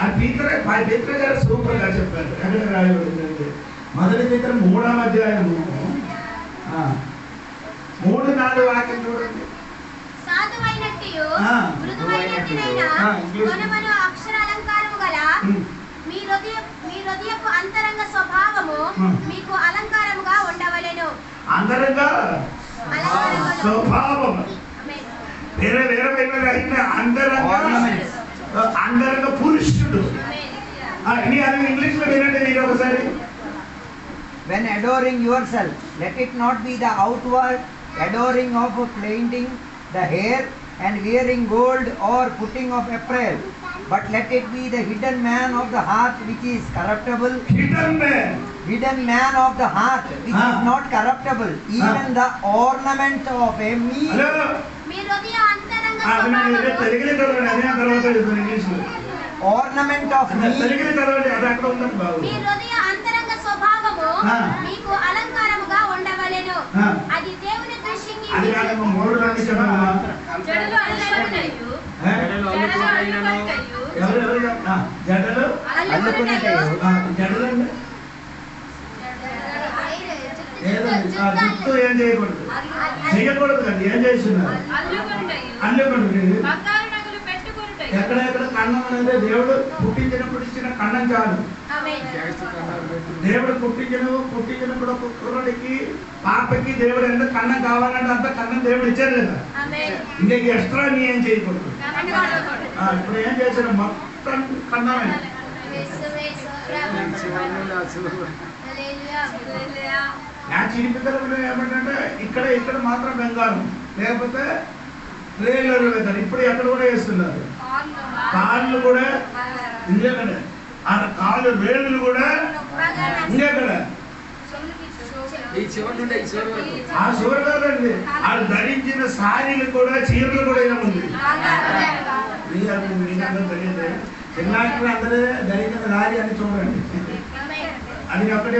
S1: ఆ పీతర గారు సూపర్ గా చెప్పారు. ఎక్కడ రాయబడిందంటే మొదటి పీతర 3వ అధ్యాయము 3-4 వాక్యం చూడండి.
S2: సాధువైనట్టియు మృదువైనట్టినైన గుణమును అక్షరాలంకారము గల మీ హృదయపు అంతరంగ స్వభావము మీకు అలంకారముగా ఉండవలెను.
S1: అంతరంగ స్వభావం వేరే అంతరంగ పురుషుడు. ఇంగ్లీష్ లో వినండి మీరు ఒకసారి.
S3: When adoring yourself, let it not be the outward adoring of plaiting the hair and wearing gold or putting of apparel, but let it be the hidden man of the heart which is corruptible. Hidden man of the heart which is not corruptible, even the ornament of a meek. Ornament of meek.
S2: మీకు అలంకారముగా ఉండవలెను. అది దేవుని దృష్టికి
S1: జుట్టు ఏం చేయకూడదు, చేయకూడదు కదా. ఏం చేస్తున్నారు, అల్లుకుంటే ఎక్కడెక్కడ కన్నం అనేది దేవుడు పుట్టించినప్పుడు ఇచ్చిన కన్నం చాలు. దేవుడు పుట్టించినప్పుడు ఒక కుర్రుడికి పాపకి దేవుడు ఎంత కన్నం కావాలంటే అంత కన్నం దేవుడు ఇచ్చారు కదా. ఇంకా ఎక్స్ట్రా నీ ఏం చేయకూడదు. ఇప్పుడు ఏం చేశారు, మొత్తం కన్నమే. నా చిరిపికలు ఏమంటే ఇక్కడ మాత్రం బంగారం, లేకపోతే రేళ్ళు వేస్తారు. ఇప్పుడు ఎక్కడ కూడా వేస్తున్నారు, కాళ్ళు కూడా ఇంకెక్కడ, ఆ కాళ్ళు రేళ్ళు కూడా ఇంకెక్కడ, ఆ చివరిలోనండి. వాళ్ళు ధరించిన సారీలు కూడా చీరలు కూడా ఏముంది మీకందరూ తెలియదు. చిన్నాటిని అందరూ ధరించిన సారీ అని చూడండి, అది ఒకటి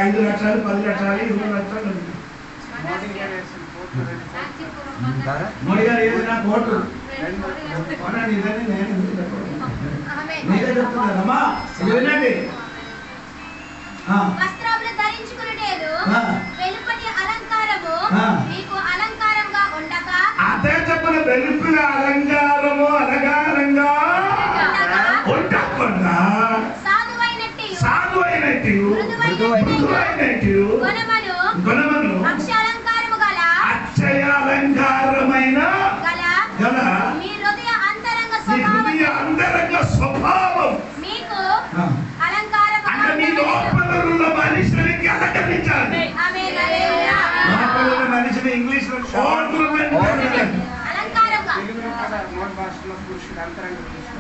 S1: 5 లక్షలు 10 లక్షలు 20 లక్షలు ఉంది. మోడీ గారు ఏదైనా కోట్లు ఇదని నేను మీరే చెప్తున్నారమ్మా. ఇది వినండి,
S2: వస్త్రములు ధరించుకొనుటేను వెలుపటి అలంకారము మీకు అలంకారంగా ఉండక.
S1: అదే చెప్పిన వెలుపల అలంకారము అలంకారంగా ఉండకుండా సాధువైనట్టు గుణమును అక్షయాలంకారమైన గల
S2: మీ హృదయ
S1: అంతరంగ స్వభావం
S2: మీకు అలంకారం
S1: అంటే మీ లోపల ఉన్న మనిషికి అలంకరించాలి. లోపల ఉన్న మనిషిని ఇంగ్లీష్ లో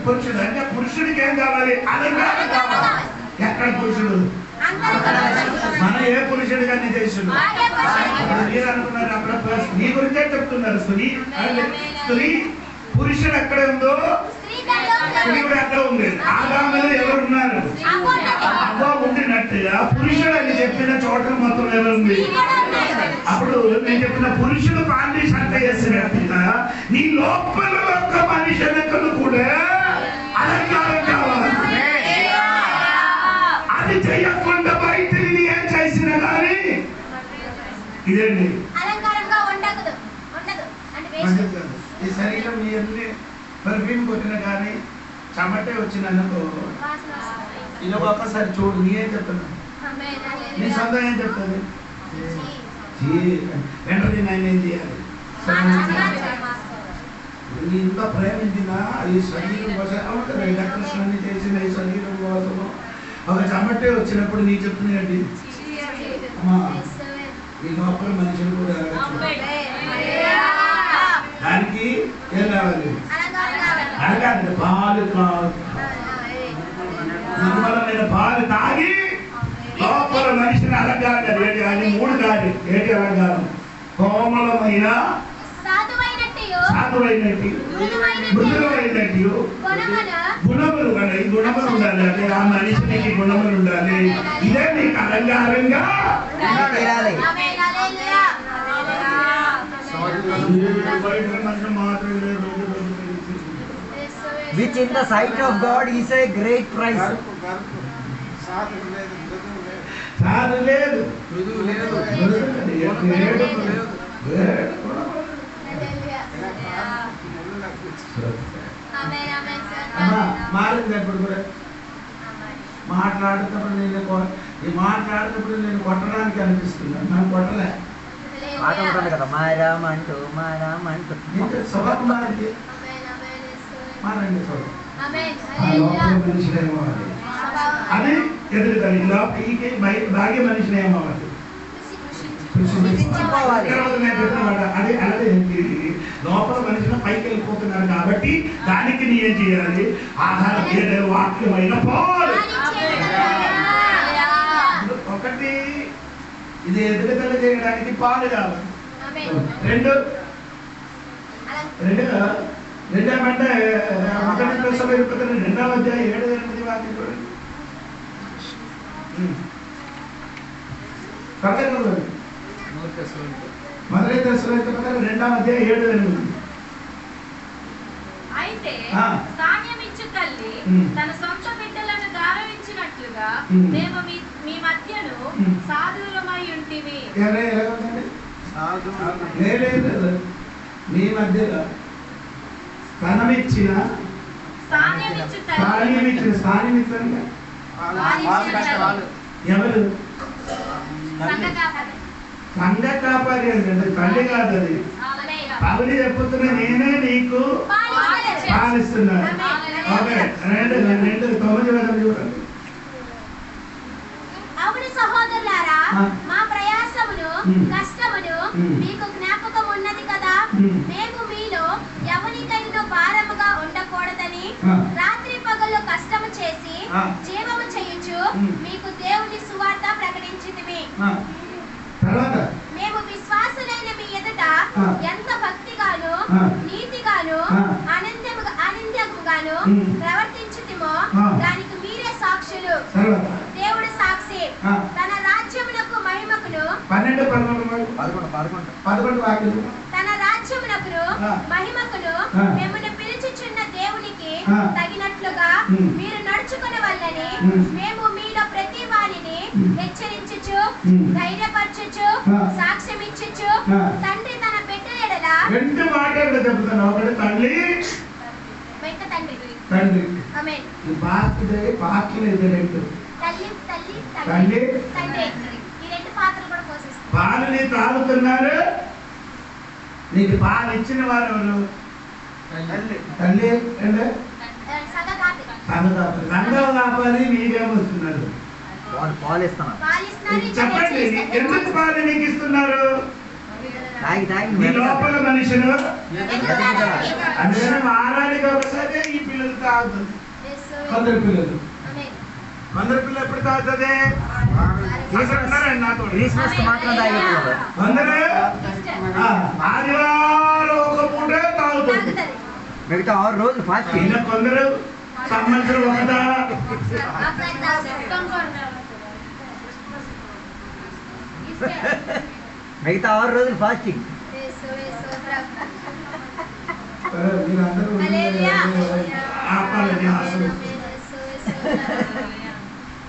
S1: పురుషుడు అంటే పురుషుడికి ఏం కావాలి, అలంకారం కావాలి. ఎక్కడ పురుషుడు, మన ఏ పురుషుడు కానీ చేస్తున్నాడు. మీరు అనుకున్నారు అక్కడ నీ గురించే చెప్తున్నారు. స్త్రీ పురుషుడు ఎక్కడ ఉందో స్త్రీ కూడా ఎక్కడ ఉంది. ఆదాములో ఎవరున్నారు, అవ్వ ఉండినట్టుగా పురుషుడు అని చెప్పిన చోట మొత్తం ఎవరుంది. అప్పుడు నేను చెప్పిన పురుషుడు పాండిష్ అంత చేసినట్టుగా నీ లోపల ఒక్క మనుషులకు కూడా అలంకారం కావాలి. అది చేయకుండా బయట ఏం చేసినా కానీ ఇదేంటి ఈ శరీరం మీ అన్ని పర్ఫ్యూమ్ కొట్టిన కానీ చెమటే వచ్చినందుకు ఇది ఒక్కసారి చూడు. నీ ఏం చెప్తున్నావు, నీ సొంతం ఏం చెప్తుంది, వెంటనే నేను ఏం చేయాలి. నీ ఇంత ప్రేమించిన ఈ శరీరం కోసం కృష్ణని చేసిన ఈ శరీరం కోసము ఒక చెమటే వచ్చినప్పుడు నీ చెప్తున్నాయండి అమ్మా. ఈ లోపల మనుషులు కూడా దానికి ఏం కావాలి, అడగాలి పాలు కాదు. నిర్మలమైన పాలు తాగి లోపల మనిషిని అలంకారం. అది 3 కాదు. ఏంటి అలంకారం, కోమలమైన సాధువైనట్టు మృదువైనట్టు గుణములు ఉన్నాయి. గుణములు ఉండాలి. అంటే ఆ మనిషికి గుణములు ఉండాలి. ఇదే నీకు అలంకారంగా
S3: which in the sight of God is a great price.
S1: సాధు లేదు, మారింది. ఎప్పుడు కూడా మాట్లాడుతున్నప్పుడు నేను కొట్టడానికి అనిపిస్తున్నాను. మనం కొట్టలే
S3: ఆట ఉంటుంది కదా, మారామంటూ
S1: స్వభావం మారింది. మారండి అది ఎదుగుతుంది. భాగ్య మనిషిని ఏమవ్వాలి, అది అలాగే లోపల మనిషిని పైకి వెళ్ళిపోతున్నారు. కాబట్టి దానికి నీ ఏం చేయాలి? ఆహారం వాక్యమైన పాలు. ఒకటి ఇది ఎదుగుదల చేయడానికి పాలు కావాలి. రెండేమంటే మొదటి దశలో 2వ అధ్యాయం 7-8 వాక్యం చూడండి. మొదటి దశలో 2వ అధ్యాయం 7-8.
S2: అయితే ధాన్యమిచ్చు తల్లి తన సొంత బిడ్డలను గౌరవించినట్లుగా మేము మీ మధ్యను సాధువులమై ఉంటిమి.
S1: మీ మధ్యలో స్థానమిచ్చిన ఎవరు? సంఘ కాపారి అంటే తల్లి కాదు. అది పౌలు చెప్పుతున్నా, నేనే నీకు పాలిస్తున్నాను. ఓకే, 2:9 చూడండి.
S2: అవును సహోదరులారా, మా ప్రయాసమును కష్టమును మీకు జ్ఞాపకం ఉన్నది కదా. మేము మీలో ఎవరికైనా భారముగా ఉండకూడదని రాత్రి పగలు కష్టము చేసి జీవము చేయుచు మీకు దేవుని సువార్త ప్రకటించితిమి. మేము విశ్వాసులైన మీ ఎదుట ఎంత భక్తిగాను నీతిగాను ఆనందముగాను ప్రవర్తించుతిమో దానికి మీరే సాక్షులు. దేవుడు సాక్షి. తన రాజ్యమునకు మహిమకును
S1: 11
S2: తన రాజ్యమునకును మహిమకును మిమ్మల్ని పిలుచుచున్న దేవునికి తగినట్లుగా మీరు నడుచుకునే వాళ్ళని మేము మీలో ప్రతి వారిని హెచ్చరించుచు ధైర్యపరచుచు సాక్ష్యం ఇచ్చుచు తండ్రి తన బిడ్డల ఎడల
S1: 2 మాటలు చెప్తాను. ఒకటి తల్లి, తండ్రి. ఆమేన్. ఈ పాత్రలు ఇది 2. తల్లి తండ్రి. ఈ 2 పాత్రలు కూడా పోషిస్తారు. పాలని తాగుతున్నారు. నీకు పాలు ఇచ్చిన వారు ఎవరు? తల్లి అంటే సంఘ కాపాలి. మీకేమొస్తున్నారు? చెప్పండి, ఎందుకు పాలు నీకు ఇస్తున్నారు? నీ లోపల మనిషిను అంటే వారానికి ఒకసారి ఈ పిల్లలు తాగుతుంది. కొందరు పిల్లలు ఎప్పుడు తాగుతుంది? కొందరు ఆదివారం ఒక పూటే తాగుతుంది,
S3: మిగతా 6 రోజులు ఫాస్టింగ్.
S1: కొందరు సంవత్సరం ఒకట.
S3: మిగతా 6 రోజులు ఫాస్టింగ్.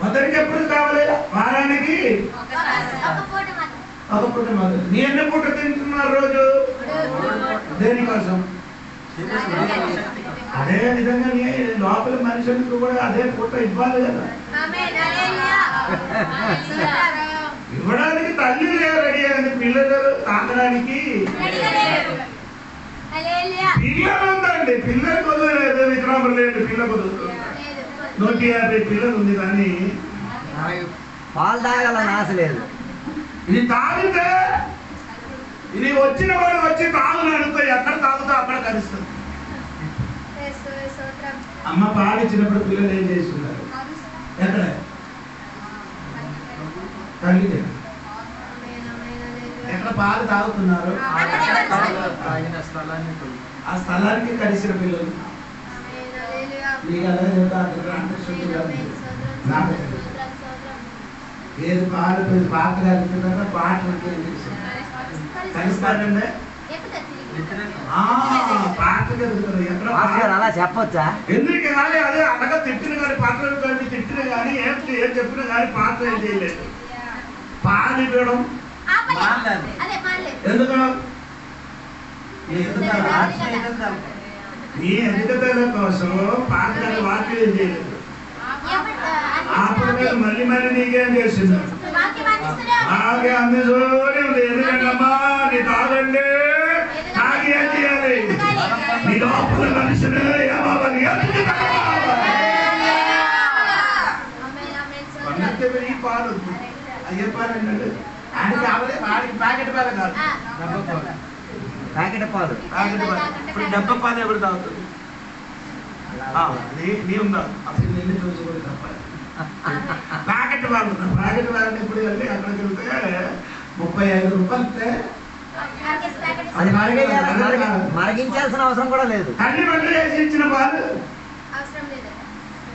S1: మొదటికి ఎప్పుడు కావాలి? వారానికి ఒక పూట మొదలు. నీ ఎన్ని పూట తింటున్నారు రోజు? దేనికోసం? అదే విధంగా నీ లోపల మనుషులకు కూడా అదే పూట ఇవ్వాలి కదా. ఇవ్వడానికి తల్లి రెడీ అయింది, పిల్లలు తాగడానికి పిల్లలు ఉందండి. పిల్లలు కుదరలేదు, విక్రమం లేదు, పిల్ల కుదరదు. 150 పిల్లలు ఉంది, కానీ
S3: పాలు తాగాలని ఆశ లేదు.
S1: ఇది తాగితే ఇది వచ్చిన వాడు వచ్చి తాగుని అనుకో, ఎక్కడ తాగుతా అక్కడ కలుస్తుంది. అమ్మ పాలిచ్చినప్పుడు పిల్లలు ఏం చేస్తున్నారు? ఎక్కడ? తల్లి ఎక్కడ ఎక్కడ పాలు తాగుతున్నారు ఆ స్థలానికి కలిసిన పిల్లలు. మీకు అలా చెప్తాను, నాకు ఏది పాలు పాత కలుగుతున్నారో పాటలు కలుస్తారండి. పాటలు కలుగుతారు ఎక్కడ
S3: అలా చెప్పొచ్చా?
S1: ఎందుకు కానీ అదే అనగా తిట్టిన కానీ పాటలు కానీ తిట్టిన కానీ ఏం చెప్పినా కానీ పాటలు ఏం చేయలేదు. పాలు ఇవ్వడం ఎందుకు నీ ఎదుగుదల కోసం పాటలు వాక్యం ఏం చేయలేదు. ఆపద మళ్ళీ మళ్ళీ నీకేం చేసింది అలాగే అన్ని చూడే ఉంది. ఎందుకంటమ్మా నీ తాగండి తాగి ఏం చేయాలి? నీ లోపల మనిషిని ఏమవ్వాలి? ఈ పాలు అయ్యే పాలు అన్నాడు ఆయన కావాలి. వాడికి ప్యాకెట్ పాలు కాదు,
S3: ప్యాకెట్ పాలు.
S1: ఇప్పుడు డబ్బా పాలు ఎవరు తాగుతుంది? నీ ఉందా అసలు నిన్ను చూసి కూడా తప్పాలి. ప్యాకెట్ పాలు ఉన్నా ప్యాకెట్ పాలు ఇప్పుడు వెళ్ళి అక్కడికి వెళ్తే 35 రూపాయలు ఇస్తే
S3: అది మరిగించాల్సిన అవసరం కూడా లేదు.
S1: తల్లి బండ్లు వేసి ఇచ్చిన పాలు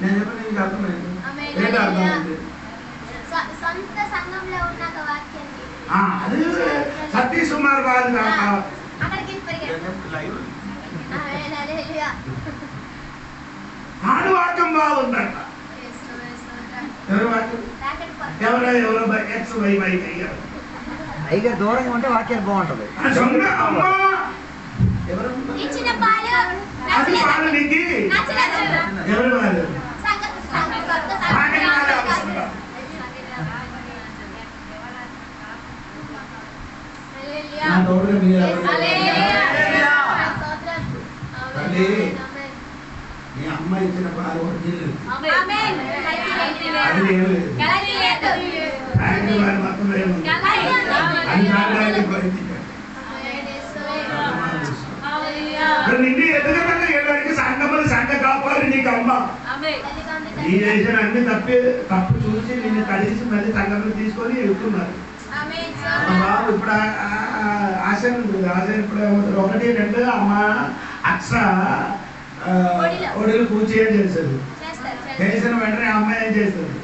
S1: నేను చెప్పిన నీకు అర్థమైంది. ఏంటి అర్థమైంది? అది సతీష్ కుమార్ గారు ఆడు వాక్యం బాగుందట. ఎవరు వాక్యం? ఎవరో ఎక్స్ వై వై అయ్యారు.
S3: పైగా దూరంగా ఉంటే వాక్యం బాగుంటది.
S1: ఎవరు పాలు నీకు ఎవరు వాళ్ళు నా తోడుగా మీరు తల్లి మీ అమ్మ ఇచ్చిన పాలు ఒరిజినల్ అది ఏం లేదు. ప్యాకెట్ పాలు మొత్తం ఏముంది అన్ని పరిస్థితి నిన్ను ఎదుగుదల ఏడానికి సంఘములు సంఘ కాపాలి నీకు అమ్మ. నీ చేసిన అన్ని తప్పు చూసి నిన్ను కలిసి మళ్ళీ సంఘములు తీసుకొని వెళ్తున్నారు. బాబు ఇప్పుడు ఆశ ఇప్పుడు 1, 2 అమ్మ అక్ష ఒడిలు పూజ ఏం చేస్తుంది. చేసిన వెంటనే అమ్మాయి ఏం చేస్తుంది?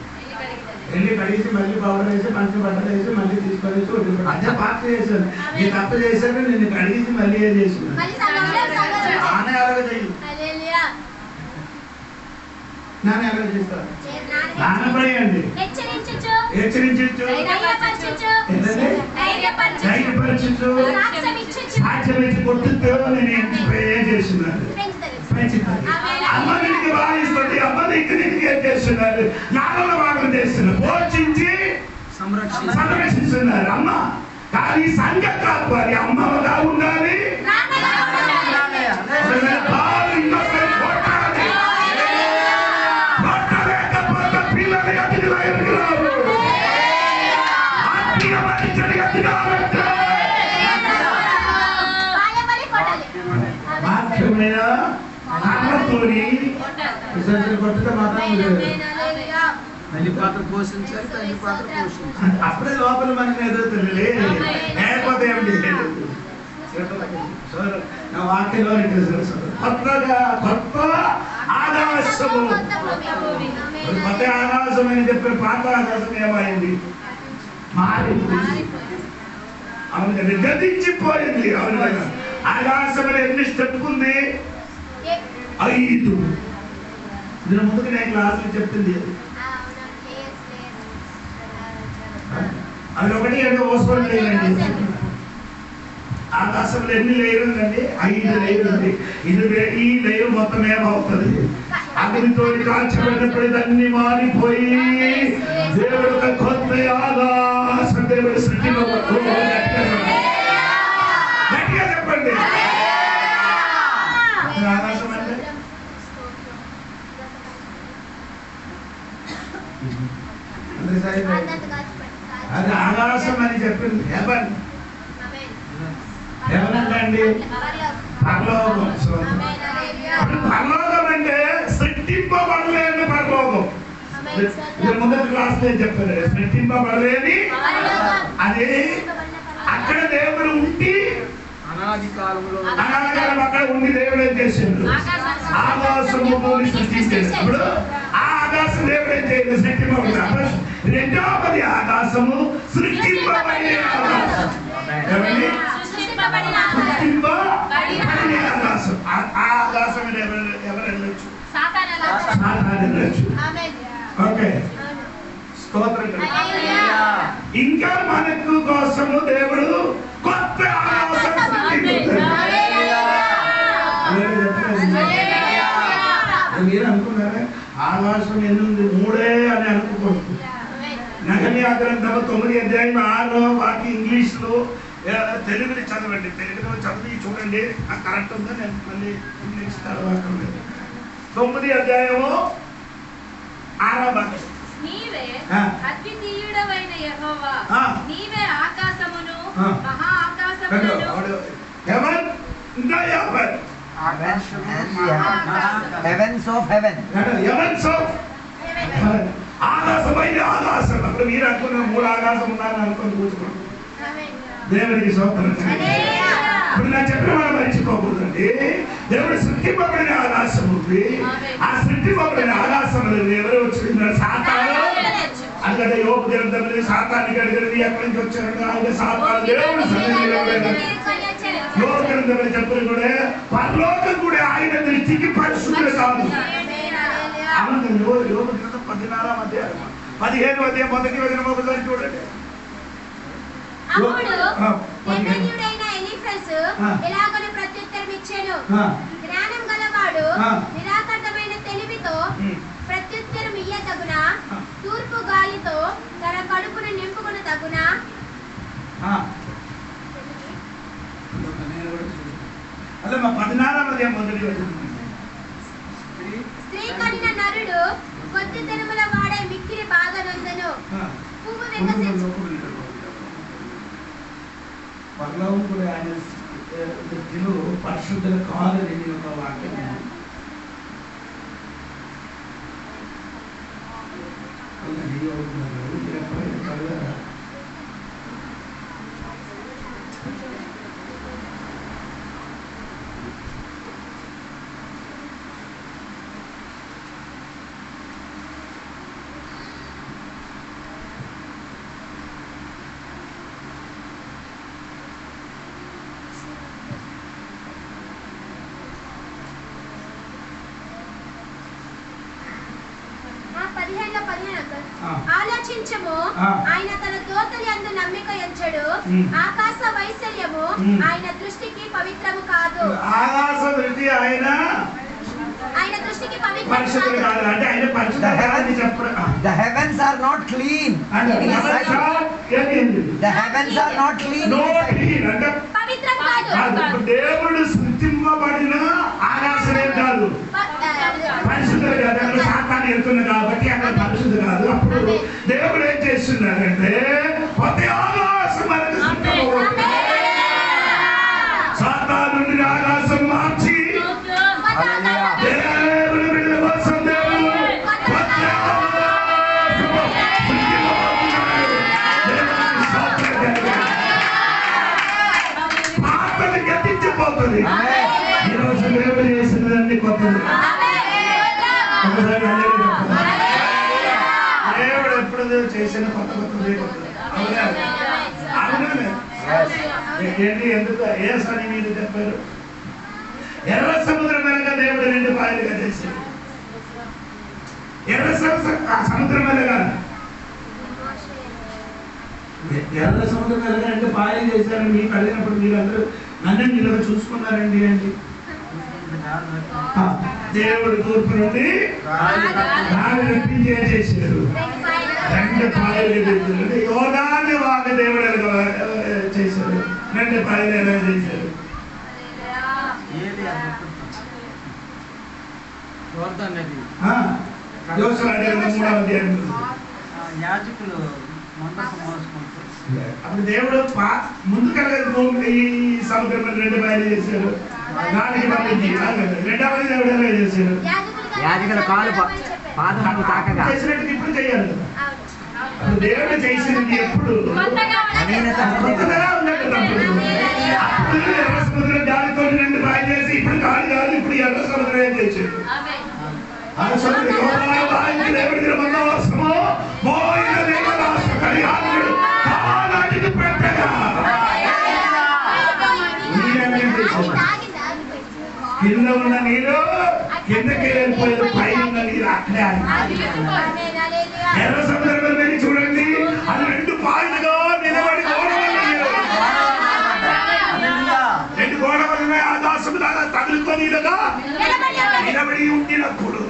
S1: వెళ్ళి కడిగేసి మళ్ళీ పౌడర్ వేసి మంచి బట్టలు వేసి మళ్ళీ తీసుకొని వదిలి అదే పాత్ర చేశాను. నీ తప్పు చేశాను నిన్ను కడిగేసి మళ్ళీ ఏం చేస్తున్నాను? నాన్న ఎలాగ చెయ్యి, నాన్న ఎలాగ చేస్తాను? నాన్న పడేయండి, హెచ్చరించు, ధైర్యపరచు, సాక్ష్యం ఇచ్చి కొట్టుతో నేను ఏం చేస్తున్నాను? అమ్మ నీకు భావిస్తుంది. అమ్మ నీకు ఏం చేస్తున్నారు? నాన్నల భాగం చేస్తున్నారు, పోషించి సంరక్షిస్తున్నారు అమ్మ. కానీ సంఘ కాపాలి అమ్మగా ఉండాలి. పిల్లలు ఎదుగులో ఎదుగురారు కొట్టుతో మాత్రం అప్పుడే లోపల మనకి ఎదుగుతుంది. లేకపోతే ఏమిటి నా వాక్యంలో కొత్త ఆకాశము, కొత్త ఆకాశం అని చెప్పిన పాత ఆకాశం ఏమైంది? మారింది. అవును గతించిపోయింది. అవును కదా. ఆకాశంలో ఎన్ని స్టెప్ ఉంది? 5. దీని ముందుకు నేను క్లాసులు చెప్తుంది అది 1, 2 ఓసుకోవడం లేదండి. ఆకాశంలో ఎన్ని లేయర్ ఉందండి? 5 లేయర్ ఉంది. ఈ లేయర్ మొత్తం ఏమవుతుంది? అగ్నితో కాల్చబడినప్పుడు ఇదన్నీ మారిపోయి దేవుడు కొత్త ఆకాశం దేవుడు సృష్టిలో గట్టిగా చెప్పండి. ఆకాశం అంటే అది ఆకాశం అని చెప్పింది. హెవెన్ అండి పరలోకం. పరలోకం అంటే సృష్టింపబడలేని పరలోకం. మొదటి క్లాస్ లో చెప్పారు సృష్టింపబడలేని. అది అక్కడ చేసిండు? ఆకాశము భూమి సృష్టించాడు. ఇప్పుడు ఆ ఆకాశం దేవుడు ఏం చేయలేదు, సృష్టింపబడింది. రెండవది ఆకాశము సృష్టింపబడిన ఆకాశం. ఏమండి? సృష్టింపబడిన ఆకాశం. ఆ ఆకాశం ఎవరు వెళ్ళొచ్చు? సాతాను వెళ్ళొచ్చు. ఓకే, స్తోత్రం. ఇంకా మనకు కోసము దేవుడు కొత్త ఆకాశం సృష్టించాడు. మీరు అనుకున్నారా ఆకాశం ఎన్నుంది? 3 అని అనుకోకూడదు. నహమ్యా గ్రంథము 9వ అధ్యాయం 6వ వాక్యం ఇంగ్లీష్లో, తెలుగులో చదవండి. తెలుగులో చదివి చూడండి కరెక్ట్ ఉందో. నేను మళ్ళీ ఇంగ్లీష్ తర్వాత 9వ అధ్యాయము 6వ వాక్యం.
S4: నీవే అద్వితీయుడవైన యెహోవా, నీవే ఆకాశమును మహా ఆకాశమును
S3: heavens of heaven.
S1: ఆకాశమైన ఆకాశం. అప్పుడు మీరు అనుకున్న 3 ఆకాశం ఉన్నారని అనుకుని కూర్చుకోండి. దేవుడికి స్తోత్రం. ఇప్పుడు నా చెప్పిన మనం మర్చిపోకూడదండి. దేవుడు సృష్టింపబడిన ఆకాశం ఉంది. ఆ సృష్టింపబడిన ఆకాశంలో ఎవరు వచ్చింది? సాతాను. అందుకంటే యోగ గ్రంథంలో సాతానికి అడిగినది ఎక్కడి నుంచి వచ్చారు? ఆయన సాతాను దేవుడు సన్నిధిలో యోగ గ్రంథంలో చెప్పిన కూడా పరలోకం కూడా ఆయన దృష్టికి పరిశుద్ధుడు కాదు. యోగ గ్రంథం 14వ అధ్యాయం 15వ అధ్యాయం 1వ వచనం ఒకసారి చూడండి.
S2: అప్పుడు యెమెనీయుడైన ఎలీఫజు ఇలాగని ప్రత్యుత్తరం ఇచ్చెను. జ్ఞానం గలవాడు నిరాకర్తమైన తెలివితో ప్రత్యుత్తరం ఇయ్యతగునా? తూర్పు గాలితో తన కడుపును నింపుకుని తగునా?
S1: అలా 14వ అధ్యాయం 1వ వచనం.
S2: స్త్రీ కనిన నరుడు కొద్ది దినముల వాడే మిక్కిలి బాధ నొందెను. పువ్వు వికసించు
S1: పరలోకం కూడా ఆయన దృష్టిలో పరిశుద్ధుల కాదు అని ఒక వాక్యం.
S2: ఆలోచించము, ఆయన తన దూతల యందు నమ్మిక ఉంచెను. ఆకాశ వైశాల్యము ఆయన దృష్టికి పవిత్రము కాదు.
S1: ఆకాశ దృష్టి ఆయన
S2: దృష్టికి పవిత్రము
S1: పరిశుద్ధుడు కాదు. అంటే ఆయన పరిశుద్ధుడు కాదని చెప్పరు.
S3: The heavens are not clean. The heavens are not clean.
S1: అంటే
S2: పవిత్రం కాదు.
S1: దేవుడు సృష్టింపబడిన ఆకాశమే కాదు, పరిశుద్ధుడు కాదు. అక్కడ సాతాను వెళ్తుంది కాబట్టి అక్కడ పరిశుద్ధుడు కాదు. అప్పుడు దేవుడు ఏం చేస్తున్నాడంటే కొత్త ఆకాశం మనకు సృష్టింపబడుతుంది. సాతాను నుండి ఆకాశం మార్చి దేవుడు వీళ్ళ కోసం దేవుడు కొత్త ఆకాశం సృష్టింపబడుతున్నాడు. పాతది గతించిపోతుంది. ఈరోజు దేవుడు చేసినదన్నీ కొత్తది. దేవుడు ఎప్పుడు చేసిన కొత్త కొత్తది కొత్తది. ఏంటి ఎందుకు ఏ సని మీద చెప్పారు? ఎర్ర సముద్రం వెనక దేవుడు 2 పాయలుగా చేశాడు. ఎర్ర సముద్రం వెనక ఎర్ర సముద్రం వెనక 2 పాయలు చేశారు. మీకు కలిగినప్పుడు మీరందరూ నన్ను నిలువ చూసుకున్నారండి అండి. దేవుడు తూర్పు నుండి చేశాడు. 2 పాయలు చేశాడు. యోర్దాను వాగ దేవుడు చేశాడు. 2 పాయలు ఎలా చేశాడు?
S3: యాజకులు
S1: అప్పుడు దేవుడు ముందుకెళ్ళదు. ఈ సముద్రం 2 పాయలు చేశాడు. దానికి పంపించి రెండవది దేవుడు ఎలా చేశాడు?
S3: యాజకుల కాలు పాదములు తాకగా
S1: చేసినట్టు ఇప్పుడు చేయాలి. అప్పుడు దేవుడు చేసినది ఎప్పుడు కొత్తగా ఉన్నట్టు. అప్పుడు ఎర్ర సముద్రం గాలితో 2 పాయలు చేసి ఇప్పుడు కాదు ఇప్పుడు ఉన్న నీరు కిందకి వెళ్ళిపోయేది, పైన ఉన్న నీరు అక్కడే ఎర్ర సముద్రం వెళ్ళి చూడండి, అది రెండు పాయలుగా నిలబడి రెండు గోడవలనే ఆకాశం లాగా తగులుకొనిగా నిలబడి ఉండినప్పుడు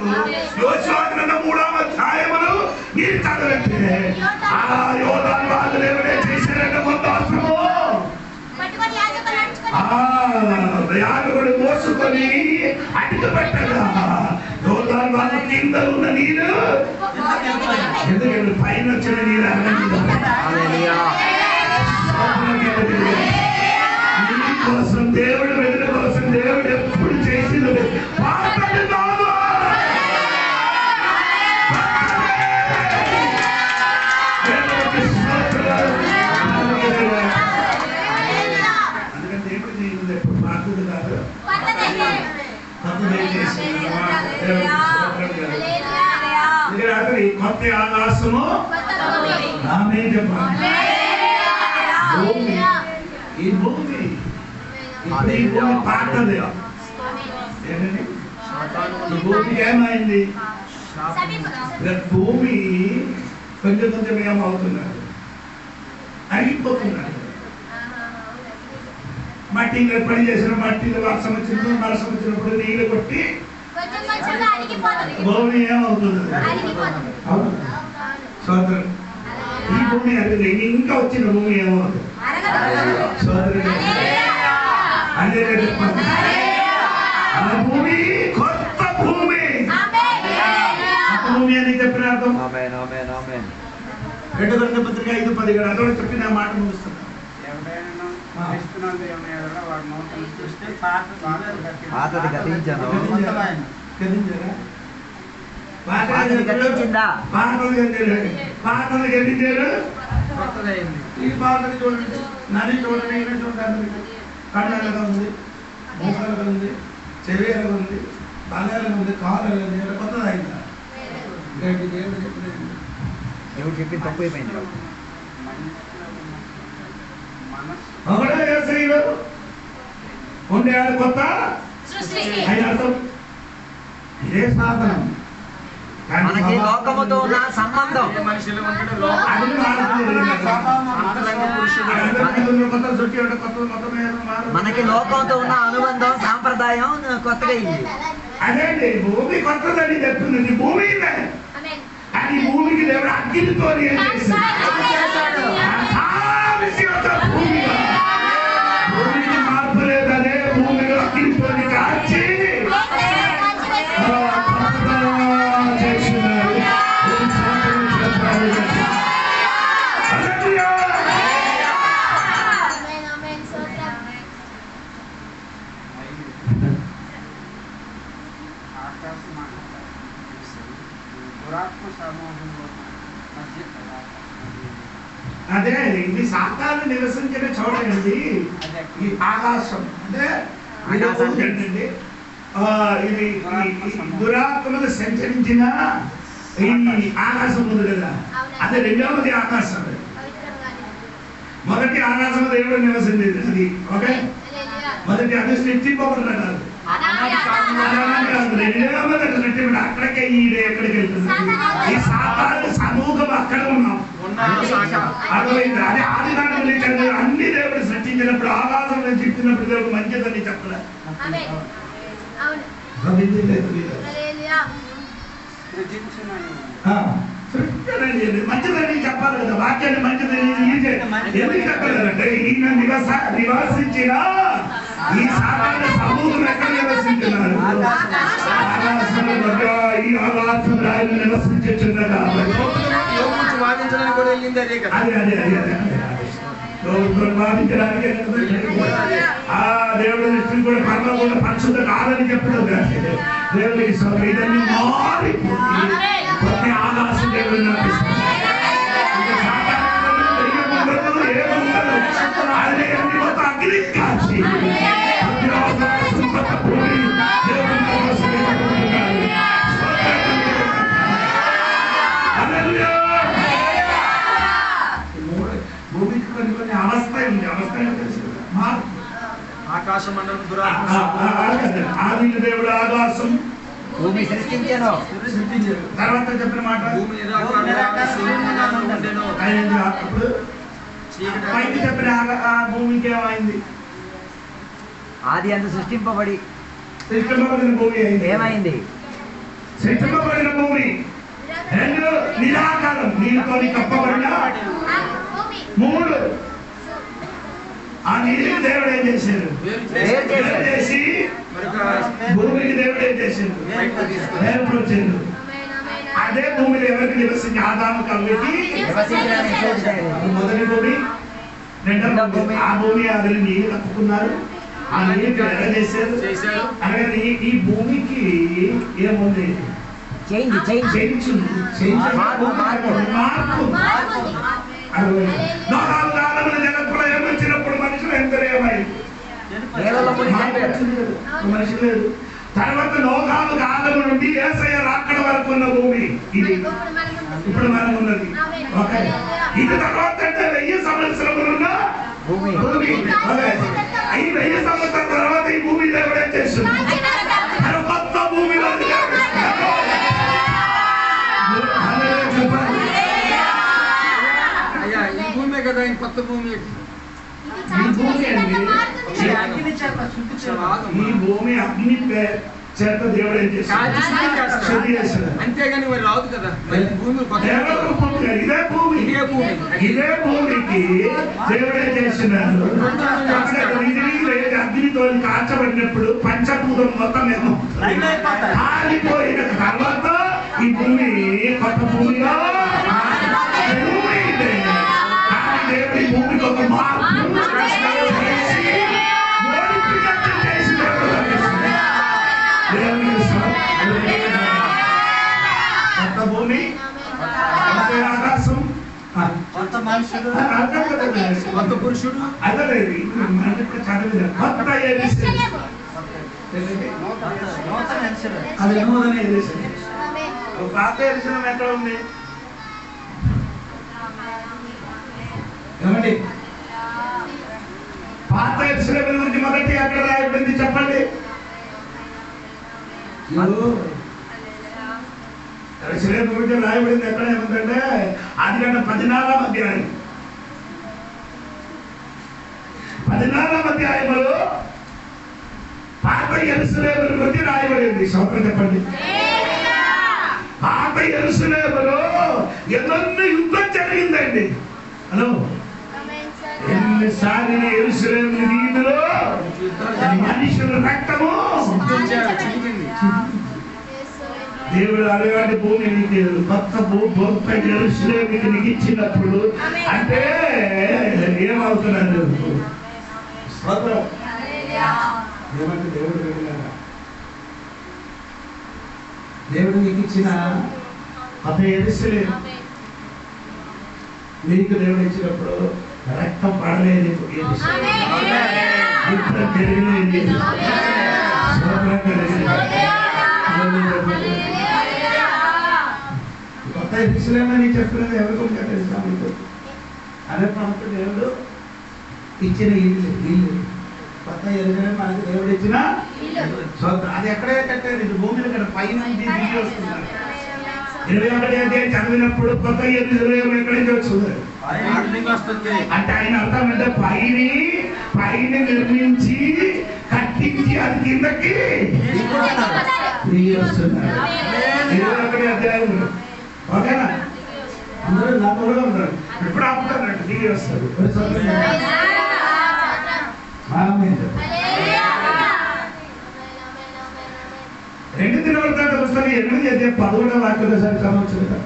S1: యోషువ గ్రంథం 3వ అధ్యాయమును మీరు చదవండి. ఆ యోర్దాను వాగులు ఎవరే చేశారంటే మొత్తం యాజకుడు మోసుకొని అడ్డు పెట్టగా యోర్దాను వాగు కింద ఉన్న నీరు ఎందుకంటే పైన వచ్చిన నీరు కోసం దేవుడు వెతుల కోసం దేవుడు ఎప్పుడు చేసినది పాపది కాదు. అందుకని దేవుడు చేసింది ఎప్పుడు పాపది కాదు, కొత్త ఆకాశము ఆమె చెప్పాలి. ఈ భూమి ఈ భూమి పాతది, ఈ భూమికి ఏమైంది? భూమి కొంచెం కొంచెం ఏమవుతున్నారు, అరిగిపోతున్నారు. మట్టి పని చేసిన మట్టిలో వర్షం వచ్చినప్పుడు వర్షం వచ్చినప్పుడు నీళ్ళు కొట్టి భూమి ఏమవుతుంది? సోదరు ఈ భూమి అరిగి ఇంకా వచ్చిన భూమి ఏమవుతుంది? సోదరు ఆ భూమి కొత్త భూమి, భూమి అని చెప్పిన అర్థం 2 కొరింథీ పత్రిక 5:17 అదో చెప్పిన మాట ముగిస్తున్నాను.
S3: పాతది గతించను,
S1: పాతది గతించారు, ఈ పాతది చూడండి. నది చూడండి, ఈయన చూడండి, కళ్ళు ఎలాగా ఉంది, మూక ఎలాగా ఉంది, చెవి ఎలాగా ఉంది, తల ఎలాగా ఉంది, కాలు ఎలాగా ఉంది, కొత్తది అయిందా?
S3: దేవుడు చెప్పి తప్పు అయిపోయింది.
S1: ఒకటే యేసయ్య ఉండే కొత్త ఆయన అర్థం ఇదే సాధనం.
S3: మనకి లోకముతో ఉన్న సంబంధం, మనకి లోకంతో ఉన్న అనుబంధం సాంప్రదాయం కొత్తగా అయింది.
S1: అదేంటి భూమి కొత్తదని చెప్తున్నది, భూమి అది భూమికి దేవుడు అగ్నితో భూమికి మార్పు లేదు, అదే భూమిలో అగ్నితో కాల్చి అదే ఇది సాతాను నివసించిన చోటండి. ఈ ఆకాశం అంటే ఏంటండి, ఇది దురాత్మలు సంచరించిన ఈ ఆకాశం ఉంది కదా, అదే రెండవది ఆకాశం. మొదటి ఆకాశం దేవుడు నివసించింది, అది ఓకే. మొదటి అది సృష్టింపబడినాడు, అక్కడికే ఈడే ఎక్కడికి వెళ్తుంది. ఈ సాతాను సమూహం అక్కడ ఉన్నాం. అర్థమైంది? అదే ఆది నాటకం అన్ని దేవుడు సృష్టించినప్పుడు ఆకాశంలో చెప్పినప్పుడు దేవుడు మంచిదని చెప్పలే, మంచిదని చెప్పాలి కదా. వాక్యాన్ని మంచిదని ఎందుకు చెప్పలేదంటే ఈయన నివాసించిన ఈ సాధారణ సమూహం ఎక్కడ నివసించున్నారు? ఈ ఆకాశంలో ఆయన నివసించుచున్నదా? వాదించడానికి ఆ దేవుడి దృష్టిని కూడా పర్లో కూడా పరిశుద్ధ కాదని చెప్పడం కాదు. దేవుడికి ఇదన్నీ మారిపోయి కొత్త ఆకాశం దేవుడు నడిపిస్తుంది. అదే అన్ని మొత్తం అగ్ని కాల్చి భూమికి కొన్ని అవస్థ ఉంది. అవస్థ తెలుసు మార్పు.
S5: ఆకాశ మండలం
S1: ఆది దేవుడు ఆకాశం
S3: భూమి సృష్టించాను.
S1: తర్వాత చెప్పిన మాట
S5: భూమి
S1: అప్పుడు పైకి చెప్పిన ఆ భూమికి ఏమైంది?
S3: ఆది అందు సృష్టింపబడి
S1: సృష్టింపబడిన భూమి
S3: ఏమైంది?
S1: సృష్టింపబడిన భూమి రెండు నిరాకారం, నీరుతో కప్పబడిన మూడు. ఆ నీటికి దేవుడు ఏం చేశారు? వేరు చేసి భూమికి దేవుడు ఏం చేశారు? ఏర్పరిచారు. అదే భూమిలో ఎవరికి నివసించి ఆదాము కవ్వికి మొదటి భూమి, రెండవ భూమి. ఆ భూమి అది నీరు కప్పుకున్నారు, ఆ నీరు ఎడ చేశారు. అలాగే ఈ భూమికి ఏముంది? జలప్రలయం వచ్చినప్పుడు మనుషులు ఎంత ఏమైంది? మనిషి లేదు. తర్వాత లోకాలు కాలం నుండి యేసయ్య రాకడ వరకు ఉన్న భూమి ఇది ఇప్పుడు మనం ఉన్నది. ఓకే, ఇది తర్వాత అంటే 1000 సంవత్సరములున్న భూమి. ఈ 1000 సంవత్సరాల తర్వాత ఈ భూమి దేవుడు ఏం చేస్తుంది? కొత్త భూమిలో
S5: ఈ భూమి కదా, కొత్త భూమి.
S1: ఈ భూమి అగ్ని చేత దేవుడు ఏం చేస్తాడు?
S5: అంతేగాని మరి రాదు కదా భూమి.
S1: ఇదే భూమి, ఇదే భూమికి దేవుడు ఏం చేస్తున్నాడు? అగ్నితో కాల్చబడినప్పుడు పంచభూతం మొత్తం కాలిపోయిన తర్వాత ఈ భూమి కొత్త భూమిగా దేవుడి భూమికి ఒక మార్పు కొత్త భూమి, ఆకాశం,
S3: కొత్త మనుషులు,
S5: కొత్త పురుషుడు.
S1: అదే చదివిన కొత్త అది నూతన ఎరిశలేము. పాత ఎరిశలేము ఎక్కడ ఉంది? ఏమండి, పాత ఎరిశలేము గురించి మొదటి ఎక్కడ రాయబడింది చెప్పండి? ఎరిశలేము గురించి రాయబడింది ఎక్కడ ఏముందంటే ఆదికాండం 14వ అధ్యాయం. 14వ అధ్యాయంలో పాత ఎరుసలేము గురించి రాయబడింది. స్తోత్రం చెప్పండి. పాత ఎరుసలేములో ఎన్నెన్ని యుద్ధం జరిగిందండి. హలో, ఎన్నిసార్లు ఎరుసలేము వీధిలో మనుషుల రక్తము దేవుడు అలాంటి భూమి కొత్త భూమి ఎరుసలేముకి నిగిచ్చినప్పుడు అంటే ఏమవుతున్నారు? ఏమంటే దేవుడు వెళ్ళారా? దేవుడు నీకు ఇచ్చిన కొత్త ఎరుసలేము నీకు దేవుడు ఇచ్చినప్పుడు రక్తం పడలేదు. యుద్ధం జరిగినది. కొత్త ఎరుసలేమని చెప్తున్నది ఎవరికో తెలుసా మీకు? అదే మనకు దేవుడు ఇచ్చిన ఇల్లు కొత్త ఎరుసలేము మనకు దేవుడు ఇచ్చిన స్వతంత్రం. అది ఎక్కడే కట్టారు? ఇది భూమిలో ఇక్కడ పైన దిగి వస్తున్నారు. 21వ అధ్యాయం చదివినప్పుడు కొత్త ఎరుసలేము ఎక్కడి నుంచి వస్తుంది అంటే ఆయన అర్థం అంటే పైన నిర్మించి కట్టించి అది కిందకి దిగి వస్తున్నారు. 21వ అధ్యాయం ఓకేనా? అందరూ నమ్మగా ఉన్నారు. ఇప్పుడు ఆపుతారంట దిగి వస్తారు. రెండు దినవృత్తాంత పుస్తకం 8వ అధ్యాయం 11వ వాక్యంలో సరే చదవచ్చు కదా.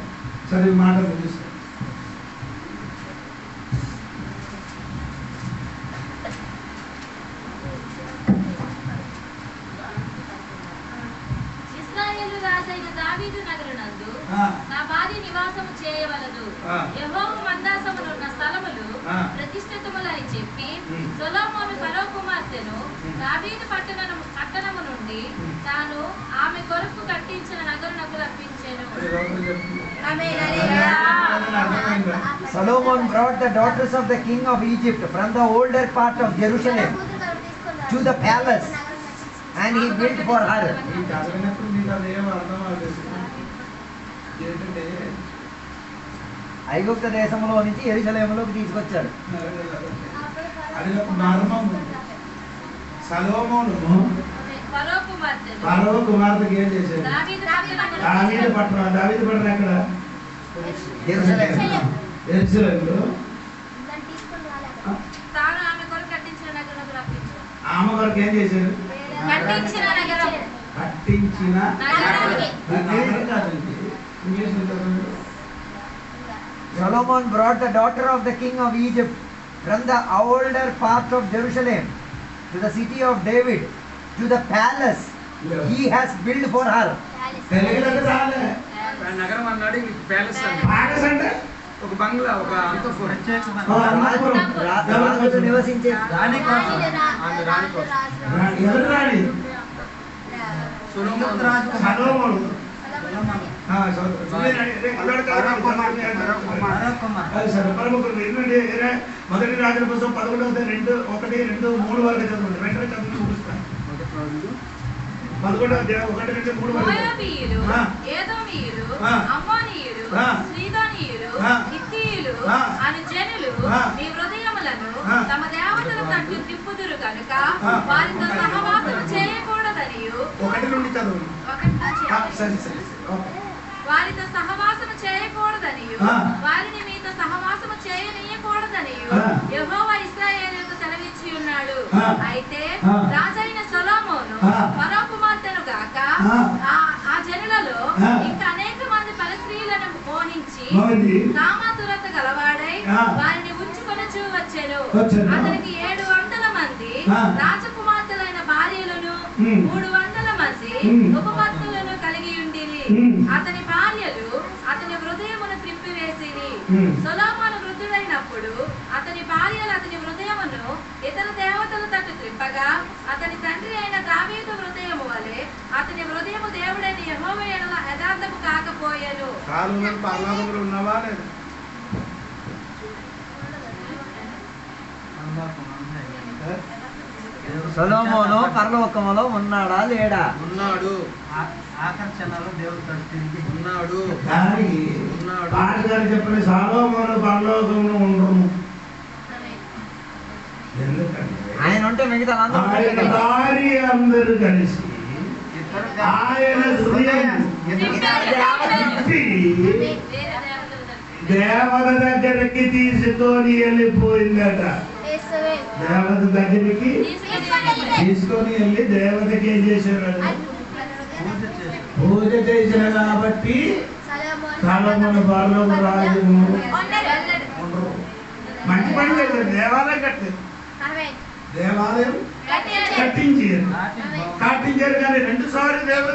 S1: సరే మాట ముగిస్తాను.
S4: ఇశ్రాయేలు రాజైన దావీదు నగరునందు నా భార్య నివాసము చేయవలదు. యెహోవా మందసమునున్న స్థలములు ప్రతిష్ఠితములని చెప్పి సొలొమోను ఫరో కుమార్తెను దావీదు పట్టణము నుండి తాను ఆమె కొరకు కట్టించిన నగరునకు రప్పించెను.
S3: Solomon brought the daughters of the king of Egypt from the older part of Jerusalem to the palace, and he built for her.
S1: ఈ చదివినప్పుడు మీకు అదేం అర్థం అవ్వలేదు. ఏంటంటే
S3: ఐగుప్త దేశంలో నుంచి యెరూషలేములోకి తీసుకొచ్చాడు.
S1: అది ఒక మర్మం. సొలొమోను ఫరో కుమార్తెకి ఏం చేశాడు? దావీదు పట్టణం ఎక్కడ?
S3: యెరూషలేము.
S1: యెరూషలేములో ఆమె కొరకు ఏం చేశారు? కట్టించిన
S3: Solomon brought the daughter of the king of Egypt from the older part of Jerusalem to the city of David, to the palace he has built for her.
S5: నగరం అన్నాడు, ప్యాలెస్
S1: ప్యాలెస్ అంటే
S5: ఒక బంగ్లా, ఒక అంతఃపురం.
S3: రాజు నివసించే
S5: రాణి కోసం. ఆమె రాణి కోసం.
S1: ఎవరు రాణి?
S5: సొలొమోను.
S1: సొలొమోను. మొదటి రాజుల పుస్తకం 11:1-2-3 వరకు చదవండి. వెంటనే చదువుతూ చూపిస్తాను. 11:1-2-3 వరకు.
S4: మోయాబీయులు, ఏదోమీయులు, అమ్మోనీయులు, సీదోనీయులు, హిత్తీయులు అను జనులు మీ హృదయములను తమ దేవతల తట్టు తిప్పుదురు కనుక వారితో సహవాసము చేయకూడదనియు.
S1: 1 నుండి చదవండి.
S4: వారితో సహవాసము చేయకూడదనియు, వారిని మీతో సహవాసము చేయనీయకూడదనియు యెహోవా ఇశ్రాయేలుకు సెలవిచ్చి ఉన్నాడు. అయితే రాజైన సొలొమోను ఫరో కుమార్తెను గాక ఆ జనులలో ఇంకా అనేక మంది పరస్త్రీలను మోహించి కామాతురత గలవాడై వారిని ఉంచుకొనచూ వచ్చెను. అతనికి 700 మంది రాజకుమార్తెలైన భార్యలను 300 మంది ఉపపత్నులను కలిగి ఉండిరి. అతని భార్యలు అతని హృదయమును త్రిప్పివేసిరి. సొలొమోను వృద్ధుడైనప్పుడు అతని భార్యలు అతని హృదయమును ఇతర దేవతల తట్టు త్రిప్పగా అతని తండ్రి అయిన దావీదు హృదయము వలె అతని హృదయము దేవుడైన యెహోవా యెడల యథార్థము కాకపోయెను.
S1: పరలోకంలో ఉన్నావా లేదా?
S3: సొలొమోను పరలోకములో ఉన్నాడా లేడా?
S5: ఉన్నాడు.
S3: ఆకర్షణలో దేవుడు తిరిగి
S5: ఉన్నాడు.
S1: దానికి గారు చెప్పిన సొలొమోను పరలోకంలో ఉండరు. ఎందుకంటే
S3: ఆయన ఉంటే మిగతా
S1: ఆయన భార్య అందరూ కలిసి ఆయన హృదయం దేవత దగ్గరికి తీసుకొని వెళ్ళిపోయిందట. దేవత దగ్గరికి తీసుకొని వెళ్ళి దేవతకి ఏం చేశారు? పూజ చేసిన కాబట్టి సొలొమోను పరలోక రాజు ఉండరు. మంచి పని చేశారు. దేవాలయం కట్టారు. దేవాలయం కట్టించారు కానీ 2 సార్లు దేవత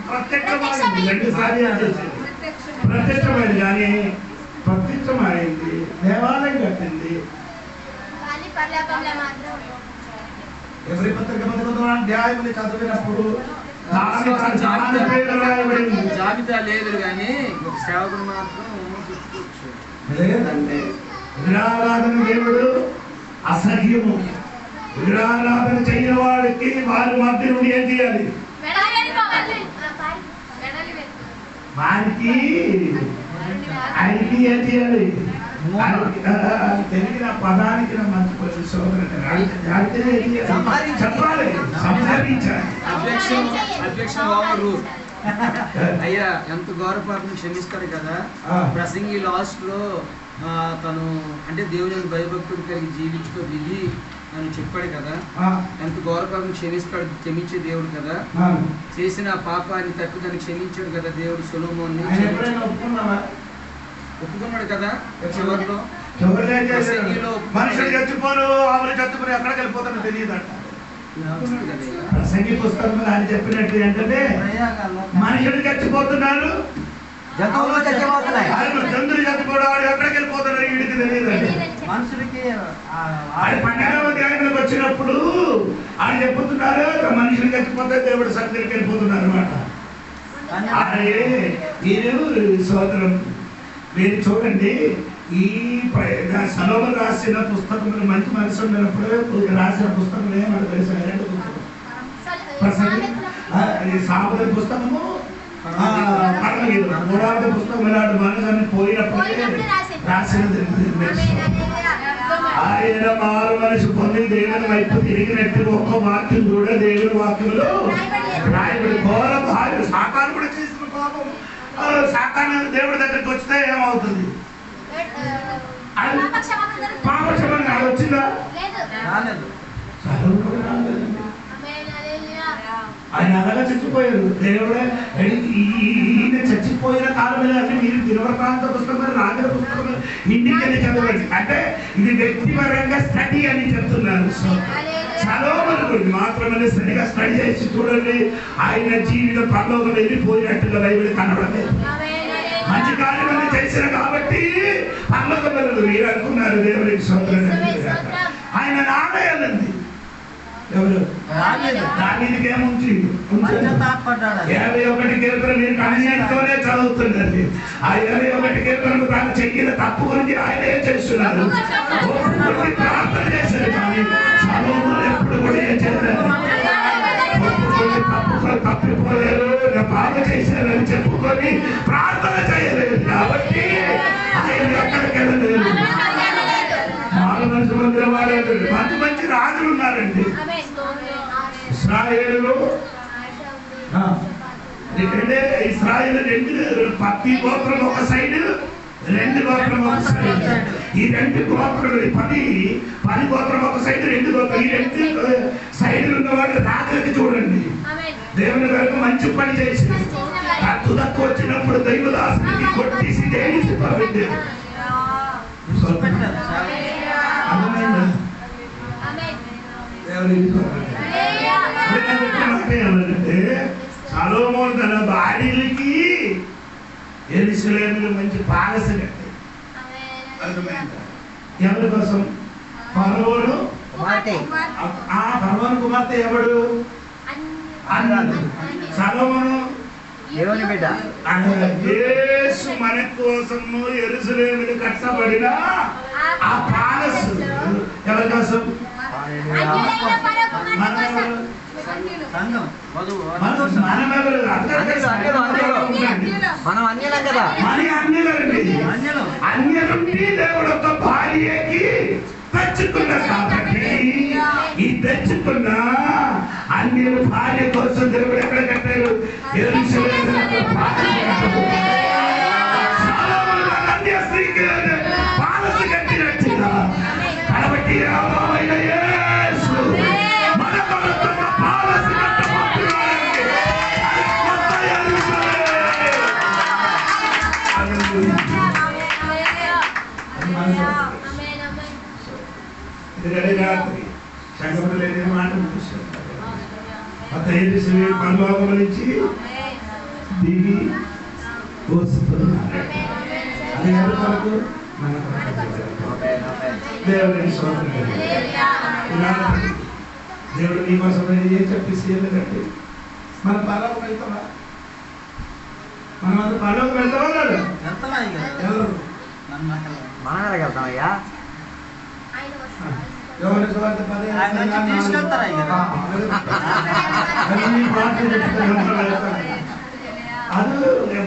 S1: ప్రత్యక్షమైంది. 2 సార్లు ప్రత్యక్షమైంది కానీ ప్రత్యక్షమైంది. దేవాలయం కట్టింది. ఎవరి పత్రిక 19వ అధ్యాయముని చదివినప్పుడు
S5: జాబితా లేదు కానీ ఒక సేవకుడు మాత్రం చెప్పుకోవచ్చు.
S1: లేదంటే విగ్రహారాధన దేవుడు అసహ్యము. విగ్రహారాధన చేయని వాడికి వారి మధ్య నుండి ఏం చేయాలి? వారికి ఆయనకి ఏం చేయాలి? తెలిగిన పదానికి మంచి చెప్పాలి, సంహరించాలి.
S5: Objection over rule. అయ్యా ఎంత గౌరవపాపం క్షమిస్తాడు కదా. ప్రసంగి లాస్ట్ లో తను అంటే దేవుని భయభక్తుడు కలిగి జీవించుకో విధి అని చెప్పాడు కదా. ఎంత గౌరవపాపం క్షమించే దేవుడు కదా. చేసిన పాపాన్ని తట్టు దాన్ని క్షమించాడు కదా దేవుడు సొలొమోన్ని. ఒప్పుకున్నాడు కదా. చివరిలో
S1: మనుషులు చచ్చిపోరు, ఆవులు చచ్చిపోరు, ఎక్కడికి వెళ్ళిపోతారో తెలియదంట. ప్రసంగి పుస్తకంలో ఆయన చెప్పినట్టు ఏంటంటే మనుషులు చచ్చిపోతున్నారు,
S3: జంతువులు చచ్చిపోతున్నాయి.
S1: జంతువులు చచ్చిపోవడం వాడు ఎక్కడికి వెళ్ళిపోతారో వీడికి తెలియదండి.
S3: మనుషులకి
S1: ఆయన 12వ అధ్యాయంలోకి వచ్చినప్పుడు ఆయన చెప్పుతున్నారు మనుషులు చచ్చిపోతే దేవుడు సన్నిధికి వెళ్ళిపోతున్నారు అనమాట. మీరు సోదరం మీరు చూడండి, ఈ సొలొమోను రాసిన పుస్తకములు మంచి మనసు ఉన్నప్పుడు రాసిన పుస్తకం ఏమంటే తెలుసా? 2 పుస్తకం సామెతల పుస్తకము, పరమగీతం. 3వ పుస్తకం ఇలాంటి మనసు పోయినప్పుడే రాసినది. ఆయన మారు మనసు పొంది దేవుని వైపు తిరిగినట్టు ఒక్క వాక్యం కూడా దేవుని వాక్యంలో రాయబడి. ఘోర భార్య సాతాను కూడా చేసిన పాపం. సాతాను దేవుడి దగ్గరికి వస్తే ఏమవుతుంది? పాపక్షమాపణ వచ్చిందా? ఆయన అలాగా చచ్చిపోయారు. దేవుడే ఈయన చచ్చిపోయిన కాలం అంటే మీరు దినవృత్తాంత పుస్తకం, రాజుల పుస్తకం ఇంటికి చదవండి. అంటే ఇది వ్యక్తిపరంగా స్టడీ అని చెప్తున్నారు. సొలొమోను గురించి మాత్రమే సరిగా స్టడీ చేసి చూడండి. ఆయన జీవితం పరలోకం వెళ్ళిపోయినట్టుగా బైబిల్ కనబడలేదు. మంచి కార్యమని చేశారు కాబట్టి పరలోకం వెళ్ళదు మీరు అనుకున్నారు. దేవునికి స్తోత్రం. ఆయన నాణ్యాలండి. ఎవరు? దానికి ఏముంచి 51 కీర్తన మీరు కన్నీటితోనే చదువుతుందండి. ఆ 51 కీర్తనలు తాను చెక్కిన తప్పు గురించి ఆయన ఏం చేస్తున్నారు? ప్రార్థన చేశారు. కానీ సొలొమోను ఎప్పుడు కూడా ఏం చేశారు? తప్పిపోయారు, పాప చేశారని చెప్పుకొని ప్రార్థన చేయలేదు. కాబట్టి ఆయన ఎక్కడికి వెళ్ళలేదు. మంచి మంచి రాజులు ఉన్నారండి. ఇశ్రాయేలులో ఇశ్రాయేలు 10 గోత్రం ఒక సైడ్, 2 గోత్రం ఒక సైడ్. ఈ 2 గోత్రాలు 10 గోత్రం ఒక సైడ్, 2 గోత్రం. ఈ 2 సైడ్లు ఉన్నవాళ్ళు రాజులకి చూడండి. దేవుని వరకు మంచి పని చేసి తుదక్కు వచ్చినప్పుడు దైవదాసునికి కొట్టేసి దేనికి పెట్టారు. ఏమంటే సొలొమోను తన భార్యలకి యెరూషలేములో మంచి పాలస కట్టాడు. అర్థమైందా? ఎవరి కోసం? ఫరోను కుమార్తె ఎవడు? సొలొమోను
S3: దేవుని బిడ్డ.
S1: యేసు మన కోసము యెరూషలేములో కట్టబడిన ఆ పాలస్ ఎవరి కోసం?
S3: మనం అన్యులం కదా.
S1: అన్యులుండి దేవుడు ఒక భార్యకి తెచ్చుకున్న కాబట్టి ఈ తెచ్చుకున్న అన్యుల భార్య కోసం దేవుడు ఎక్కడ కట్టారు? అన్య స్త్రీకి పాలసీ కట్టినట్టుగా. కాబట్టి సంగములు లేని మాట పరలోకం నుంచి దిగి వస్తున్నారు. అది ఎవరి కొరకు? మన దేవుని స్తోత్రం. దేవుడు నీకోసం ఏం చెప్పేసి ఎందుకంటే మన పరలోకం వెళ్తామా? మనం అంత పరలోకం వెళ్తామా? ఎవరు?
S3: మనమే వెళ్తామయ్యా.
S1: ఎవరి స్వార్థ పదే అది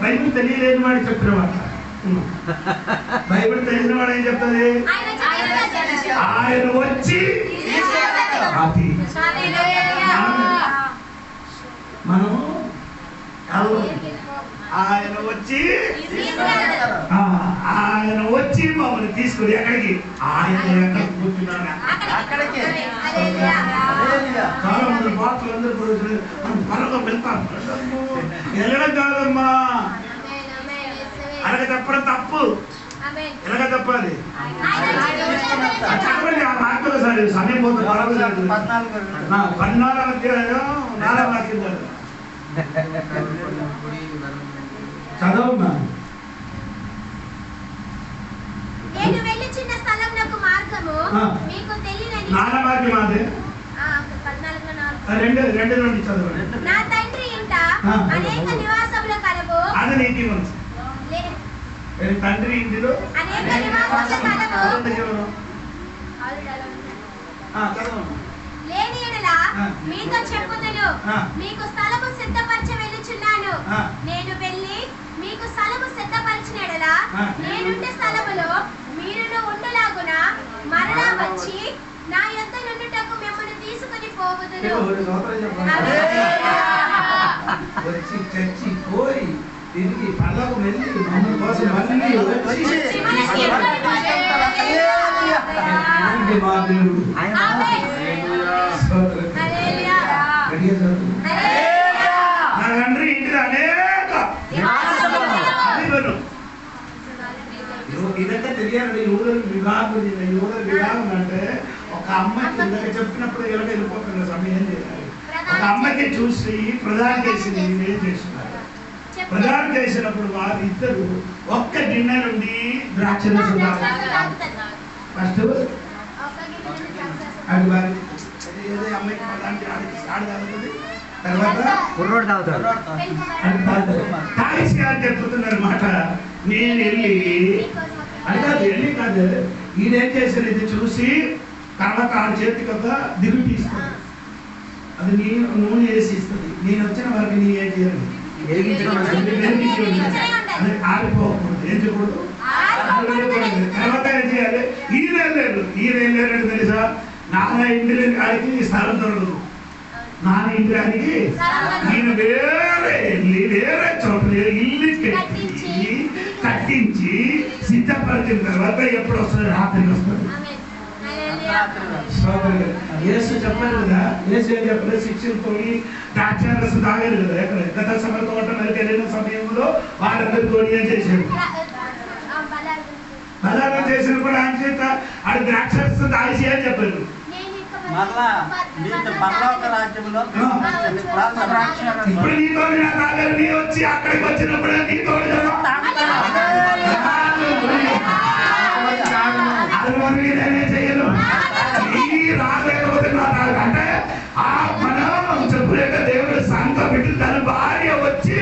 S1: బైబిల్ తెలియలేని వాడు చెప్పిన మాట. బైబిల్ తెలిసిన వాడు ఏం చెప్తుంది? ఆయన వచ్చి మనము ఆయన వచ్చి మమ్మల్ని తీసుకుని ఎక్కడికి? ఆయన ఎక్కడ కూర్చున్నాడు చాలా మంది బాక్సులు అందరూ కూడా పరలోకం వెళ్తాం. వెళ్ళడం కాదమ్మా, అలాగే చెప్పడం తప్పు. ఎలాగ తప్పాలి? చెప్పండి ఆ వాక్యం సార్. సమయం పోతే 14వ అధ్యాయం 4వ వాక్యం చదవమ్మా.
S2: నేను వెళ్ళుచున్న స్థలమునకు మార్గము మీకు తెలియని
S1: 4వ వాక్యం అదే.
S2: 14
S1: రెండు నుండి చదవండి.
S2: నా తండ్రి ఇంట అనేక నివాసములు కలవు.
S1: అది నీతి మనసు. తండ్రి ఇంటిలో
S2: అనేక నివాసముల స్థలము లేని యెడల మీతో చెప్పుదును, మీకు స్థలము సిద్ధపరచ వెళ్ళుచున్నాను. నేను వెళ్ళి మీకు స్థలము సిద్ధపరచిన యెడల నేనుండే స్థలములో మీరును ఉండులాగున మరలా వచ్చి నా యొద్ద నుండుటకు మిమ్మల్ని తీసుకొని పోవుదును.
S1: వచ్చి చర్చి పోయి తిరిగి పళ్ళకు వెళ్ళి మమ్మల్ని కోసం మళ్ళీ వచ్చి మా దేవుడు నా తండ్రి ఇంటిలో అనేక ఇదంతా తెలియాలండి. యూదుల వివాహం అంటే ఒక అమ్మాయికి ఇందాక చెప్పినప్పుడు ఎలా వెళ్ళిపోతున్న సమయం ఏం చేయాలి? ఒక అమ్మాయికి చూసి ప్రదానం చేసింది ఏం చేస్తున్నారు? ప్రదానం చేసినప్పుడు వారు ఇద్దరు ఒక్క గిన్నె నుండి ద్రాక్షరసం ఫస్ట్ అది వారి ఏదో అమ్మాయికి ప్రదానం స్టార్ట్ కాదు. తర్వాత తాగిసి అని చెప్తున్నారు మాట. నేను వెళ్ళి అంటే వెళ్ళి కాదు, ఈయనేం చేశారు ఇది చూసి తర్వాత ఆ చేతికి ఒక దిగులు తీస్తాను, అది నూనె వేసి ఇస్తుంది. నేను వచ్చిన వరకు నీ ఏం చేయాలి? అది ఆరిపోకూడదు, ఏం చేయకూడదు. తర్వాత ఏం చేయాలి? ఈయన వెళ్ళారు తెలుసా? నాన్న ఇంటి కాడికి స్థలం దొరకదు. నాన్న ఇంటి కాడికి ఈయన వేరే చోట ఇల్లు కట్టించి సిద్ధపరిచిన తర్వాత ఎప్పుడు వస్తుంది? రాత్రికి వస్తుంది. యేసు చెప్పారు కదా, యేసు ఏం చెప్పలేదు? శిక్షలతో ద్రాక్షారసం తాగారు కదా. ఎక్కడ గత సభ తోట మరి వెళ్ళిన సమయంలో వాళ్ళందరితో ఏం చేశారు? బలారం చేసినప్పుడు ఆయన చేత ఆడు ద్రాక్షారసం తాగేసి అని చెప్పారు. ఇప్పుడు నీతో తాగారు, నీ వచ్చి అక్కడికి వచ్చినప్పుడు నీతో చేయను. ఈ రాలేకపోతే అంటే మనం చెప్పులేక దేవుడు సంఘ బిడ్డ తన భార్య వచ్చి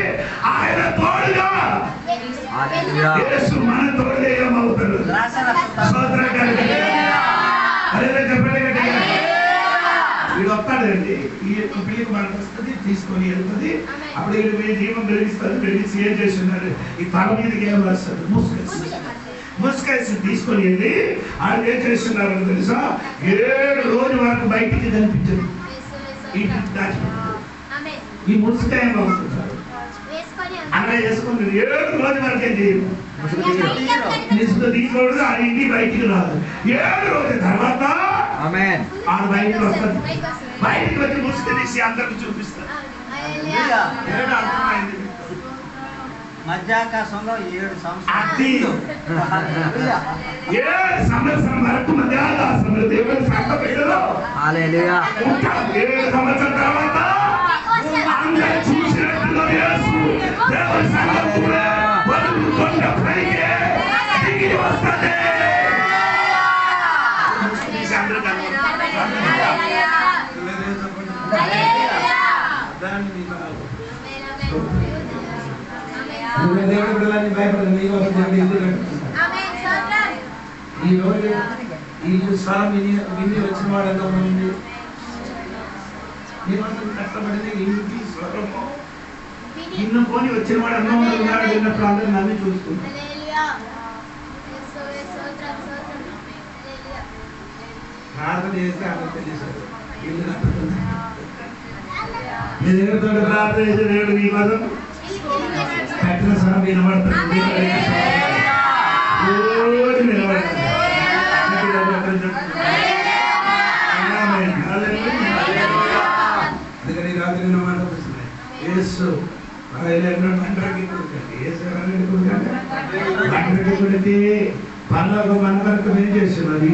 S1: ఆయన తోడుగా మన తోడుగా ఏమవుతాడు? వీడు వస్తాడండి, ఈ యొక్క పిల్లకి మనకు వస్తుంది, తీసుకొని వెళ్తుంది. అప్పుడు వీడు మీ జీవం పెరిగిస్తుంది. పెరిగిసి ఏం చేస్తున్నారు? ఈ తల మీదకి ఏం రాస్తారు? ముసుకేసి తీసుకొని వెళ్ళి ఆయన ఏం చేస్తున్నారు తెలుసా? 7 రోజుల వరకు బయటికి కనిపించదు. ఈ ముసుక ఏమవుతున్నారు? అలా వేసుకుని 7 రోజుల వరకు ఏం చేయదు, తీసుకోడు. ఆ ఇంటి బయటికి రాదు. 7 రోజుల తర్వాత ఆడ బయటకు వస్తుంది. బయటికి వచ్చి ముసుక తీసి అందరికి చూపిస్తారు. అర్థమైంది?
S3: మధ్యాకాశంలో 7
S1: సంవత్సరం వరకు మధ్యాకాశంలో దేవుని సంఘ బిడ్డలో 7 సంవత్సరం తర్వాత అందరూ చూసినట్టుగా యేసు దేవుని సంఘం కూడా కొండ పైకి దిగి వస్తుంది. దేవుడి బిడ్డలని భయపడదు. ఈ రోజు ఈ స్వరం విని వచ్చిన వాడు ఎంత ఉంది? కష్టపడింది ఇంటికి స్వరము ఇన్ను కొని వచ్చిన వాడు అన్న ఉన్నాడు. విన్నప్పుడు అందరూ నన్ను చూసుకుంటారు. ప్రార్థన చేస్తే అందరూ తెలియదు. ఇల్లు కట్టుకుంటారు. దేవుడితో ప్రార్థన చేసే దేవుడు మీ కోసం కట్టిన స్వరం వినబడుతుంది. అందుకని రాత్రి మాట వస్తున్నాయి. యేసు కొడితే పనులకు మన వరకు ఏం చేస్తున్నది?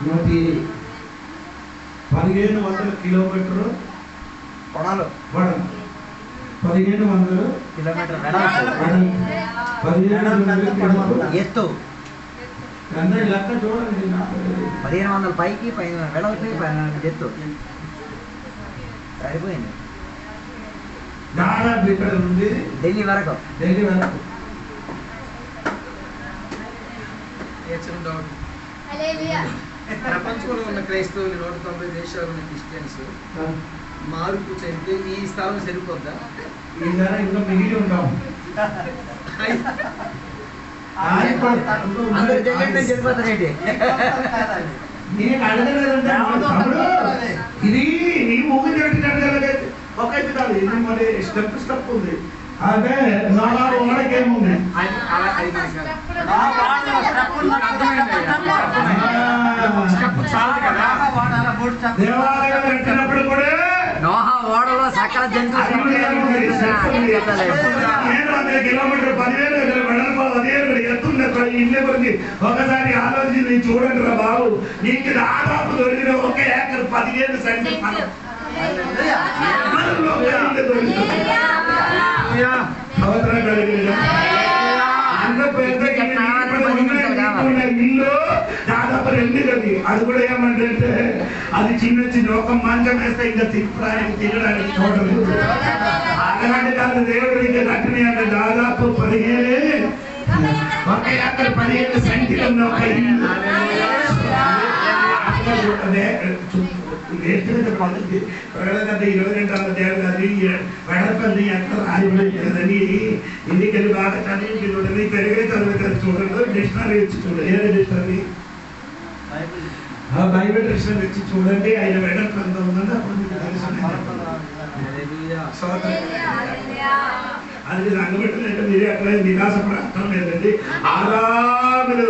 S1: నూటి 1500 కిలోమీటర్లు పొడవు, 1500
S3: కిలోమీటర్ ఎత్తు
S1: అందరి లెక్క చూడండి.
S3: 1500 పైకి వెడల్పి ఎత్తు సరిపోయింది.
S1: దాదాపు ఇక్కడ ఉంది
S3: ఢిల్లీ వరకు.
S5: ప్రపంచంలో ఉన్న క్రైస్తవులు 190 దేశాలు ఉన్న క్రిస్టియన్స్ మార్పు చెందితే ఈ స్థలం సరిపోద్దా?
S1: ఈ ధర ఇంకా మిగిలి ఉంటాం.
S3: అందరు తెలియదు సరిపోతారేంటి?
S1: నేను అడగలేదంటే ఇది నీ ముగ్గు తిరగలేదు ఒక కాదు, ఇది మరి స్టెప్ ఉంది. అదే నాలుగు వాడకేముంది దేవాలయం కట్టినప్పుడు కూడా
S3: నోహా ఓడలో సకల జంతువులు
S1: 700 కిలోమీటర్ 10,000 వెడల్పు 10,000 ఎత్తుంది ఇల్లే కొద్ది. ఒకసారి ఆలోచించి చూడండి రా బాబు, నీకు దాదాపు దొరికిన 1 ఏకర్ 15 సెంట్లు అంత పెద్ద ఇల్లు దాదాపు 2 గది. అది కూడా ఏమంటే అది చిన్న ఒక మంచం వేస్తే ఇంకా తినడానికి చూడదు. అలాంటి కాదు దేవుడు ఇంకా కట్టిన అంటే దాదాపు 15 1 ఏకర్ 15 సెంట్లు ఉన్న ఒక ఇల్లు. పద్ధతి 22 దేవదాది వెడపల్లి ఎక్కడ రాయబడలేదని ఎన్నికలు బాగా చదివి పెరిగే చదువుతారు. చూడండి డిక్షనరీ ఇచ్చి చూడండి. ఏదో డిక్షనరీ బైబిల్ డిక్షనరీ ఇచ్చి చూడండి. ఆయన వెడల్పు ఎంత ఉందని అప్పుడు మీకు తెలుసు. అది రంగబెట్టినట్టు మీరే అట్లా నిరాశపడటం లేదండి. ఆరాములు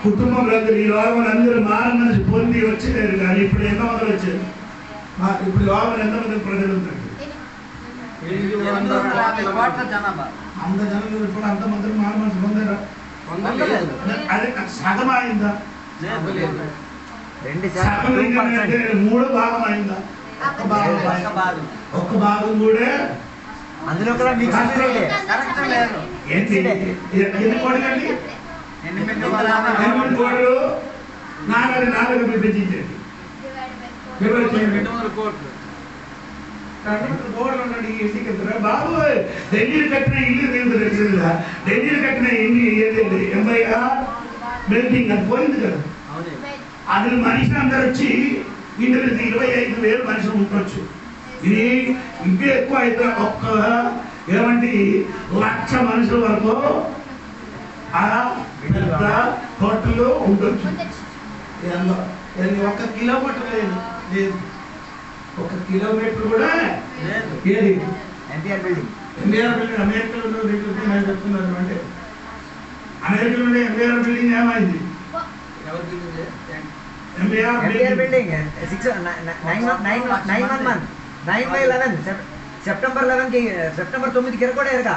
S1: కుటుంబంలో ఈ లోకం అందరూ మారు మనిషి పొంది వచ్చేవారు. కానీ ఇప్పుడు ఎంతమంది వచ్చారు? ఇప్పుడు లోకం ఎంతమంది ప్రజలు ఉంటారు? అంత జనం ఇప్పుడు అంతమంది మారు మనిషి పొందారా? అదే సగం అయిందా? సగం అంటే 3 భాగం అయిందా? ఒక్క భాగం కూడా
S3: అందులో కూడా మీకు
S1: ఎన్ని కోట్లండి? 8 కోట్లు 4 విభజించండి.
S5: 200 కోట్లు
S1: బాబు ఢిల్లీలు కట్టిన ఇల్లు తెలిసిందా? ఢిల్లీలు కట్టిన ఇల్లు ఏదండి 80 బిల్డింగ్ అది పోయింది కదా. అది మనిషి అందరు వచ్చి ఇందులో 25,000 మనుషులు ఉండొచ్చు. ఇది ఇంకా ఎక్కువ అయితే ఒక్క ఏమంటే 1,00,000 మనుషుల వరకు ఆ పెద్ద హోటల్లో ఉండొచ్చు. 1 కిలోమీటర్ లేదు, 1 కిలోమీటర్ కూడా లేదు. ఏది
S3: ఎన్టీఆర్ బిల్డింగ్
S1: అమెరికాలో నేను చెప్తున్నాను. అంటే అమెరికాలో ఎన్టీఆర్ బిల్డింగ్ ఏమైంది?
S3: ఎన్టీఆర్ బిల్డింగ్ 9/11 సెప్టెంబర్ 11కి సెప్టెంబర్ 9కి ఎరకోడే ఎరగా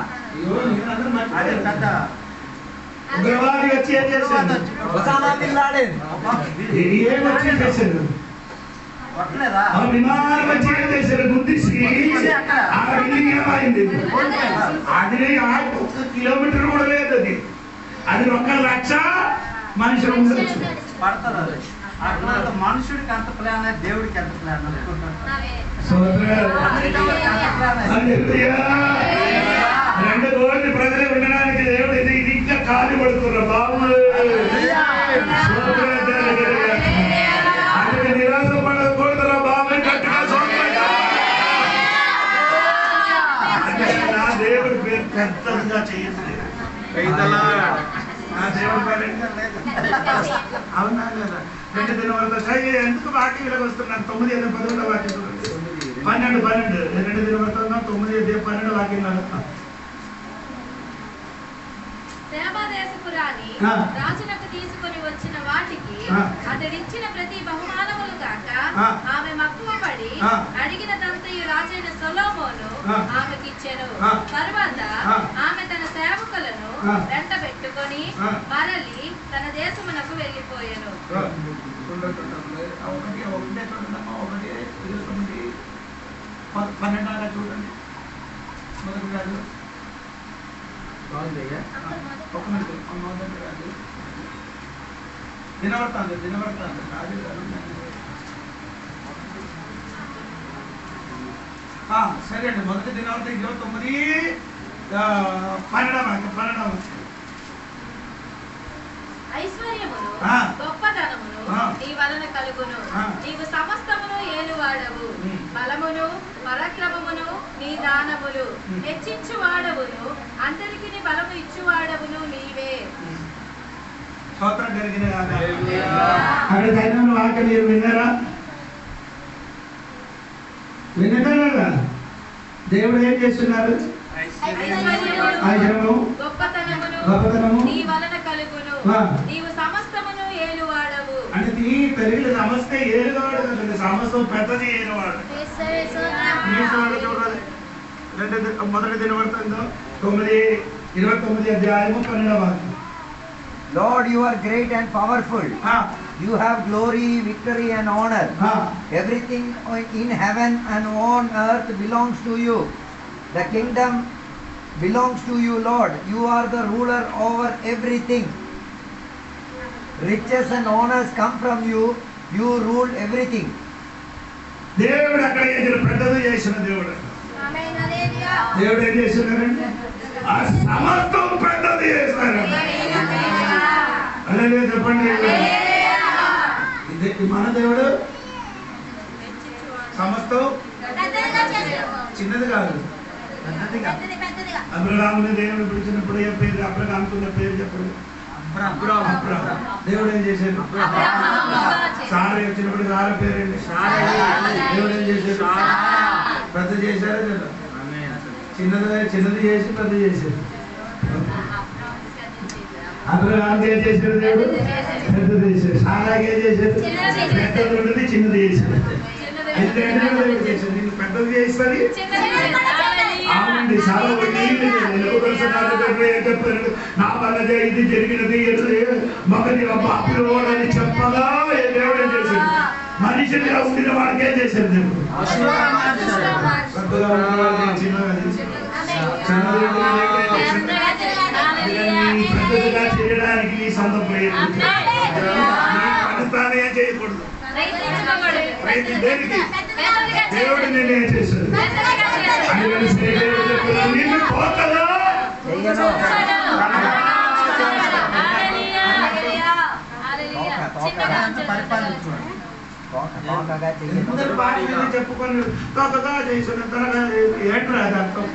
S1: ఉగ్రవాది వచ్చి ఏం చేశారు?
S3: ఒసామా బిన్ లాడెన్
S1: వచ్చి ఏం చేశారు? విమానం వచ్చి ఏం చేశారు? గుర్తించి ఆ బిల్డింగ్ ఏమైంది? అది 1 కిలోమీటర్ కూడా లేదు. అది 1,00,000 మనుషులు ఉండొచ్చు.
S6: మనుషుడికి అంత ప్లాన్, దేవుడికి ఎంత ప్లాన్?
S1: 2 కోట్ల ప్రజలు వినడానికి దేవుడు ఇది ఇంకా కాలు పడుతున్నారు బాబు. అది నిరాశ పడకూడదురా బాబు. నా దేవుడి పేరు పెద్దగా చేయండి. నా దేవుడి పేరు అవునా లేదా? 2 దినవృత్తాలు ఎందుకు వాక్యాలకు వస్తున్నాను? 9, 8, 11 వాక్యం 12 2 దినవృత్తాలు 9, 12 వాక్యం.
S4: దేవదేశపురాణి రాజునకు తీసుకొని వచ్చిన వాటికి అతడిచ్చిన ప్రతి బహుమానములు కాక ఆమె మక్కువపడి అడిగినదంతయు రాజైన సొలొమోను ఆమెకిచ్చెను. తరువాత ఆమె తన సేవకులను వెంట పెట్టుకొని మరలి తన దేశమునకు వెళ్ళిపోయెను.
S1: చూడండి మొదటి రాజు వినబడుతుంది సరే అండి. మొదటి దినవృత్తం 29:12.
S4: ఐశ్వర్యమును గొప్పతనమును నీ వలన కలుగును. నీవు సమస్తమును ఏలువాడవు. బలమును పరాక్రమమును నీ దానములు. హెచ్చించువాడవును, అందరికి నీ బలము ఇచ్చువాడవును నీవే.
S1: స్తోత్రం కలిగిన అక్కడ చదివిన వాక్యం మీరు విన్నారా? విన్నారా? దేవుడు ఏం చేస్తున్నారు?
S4: గొప్పతనము నీ వలన కలుగును. నీవు సమస్తమును ఏలువాడవు.
S1: అంటే ఈ తెలుగులో సమస్త ఏలువాడు కదండి, సమస్తం పెద్దది ఏలువాడు. చూడాలి. మొదటి దినవృత్తంలో 9:29
S3: Lord, you are great and powerful. You have glory, victory and honor. Everything in heaven and on earth belongs to you. The kingdom belongs to you, Lord. You are the ruler over everything. Riches and honors come from you. You rule everything.
S1: దేవుడు అక్కడ పెద్దది చేసిన దేవుడు. దేవుడు ఏం చేస్తున్నారంటే ఆ సమస్తం పెద్దది చేస్తారు. అలాగే చెప్పండి. మన దేవుడు సమస్తం చిన్నది కాదు, పెద్దది కాదు. అబ్రహాముని దేవుడు పిలిచినప్పుడు ఏ పేరు? అబ్రహాముకున్న పేరు చెప్పండి. దేవుడు ఏం చేశాడు? సారా వచ్చినప్పుడు సారా పేరండి. దేవుడు ఏం చేశాడు? పెద్ద చేశారా కదా? చిన్నది చేసి పెద్ద చేశాడు. అబ్రహాం ఏం చేశాడు? దేవుడు పెద్దది చేశాడు. సారాకి ఏం చేశాడు? పెద్దది ఉండేది చిన్నది చేశాడు. ఎందుకంటే దేవుడు చేశాడు. నేను పెద్దది చేస్తుంది. అవునండి. సారా చెప్పారు, నా వల్ల ఇది జరిగినది మగని బాపులోడని చెప్పగా దేవుడు ఏం చేశాడు? మనిషిగా ఉండిన వాడికి ఏం చేశాడు? దేవుడు పెద్దదిగా చేయడానికి నీ సొంత ప్రయత్నం ఏం చేయకూడదు. దేనికి దేవుడు నేను ఏం చేశాడు? నిన్ను పోతదా చెప్పుకొని తొక్కగా చేసిన ఏంట్రా అది అర్థం?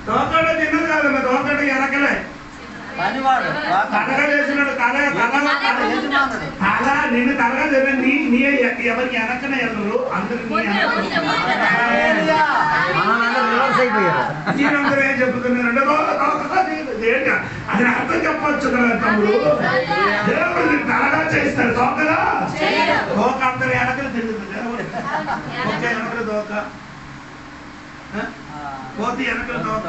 S1: తోకడ తిన్నది కాదమ్మా, తోకడ ఎనకలే తలగా చేసినాడు. తల నిన్ను తలగా చేసిన నీ ఎవరికి వెనకనే వెళ్ళరు, అందరు మీరందరూ ఏం చెప్తున్నారంటే ఏంటి అది అర్థం చెప్పొచ్చు కదా తమ్ముడు. దేవుడు తలగా చేస్తాడు, తోకగా తోక అందరు వెనకలు తిరుగుతుంది. దేవుడు ఒకే వెనకలు తోక, కోతి వెనకలు తోక,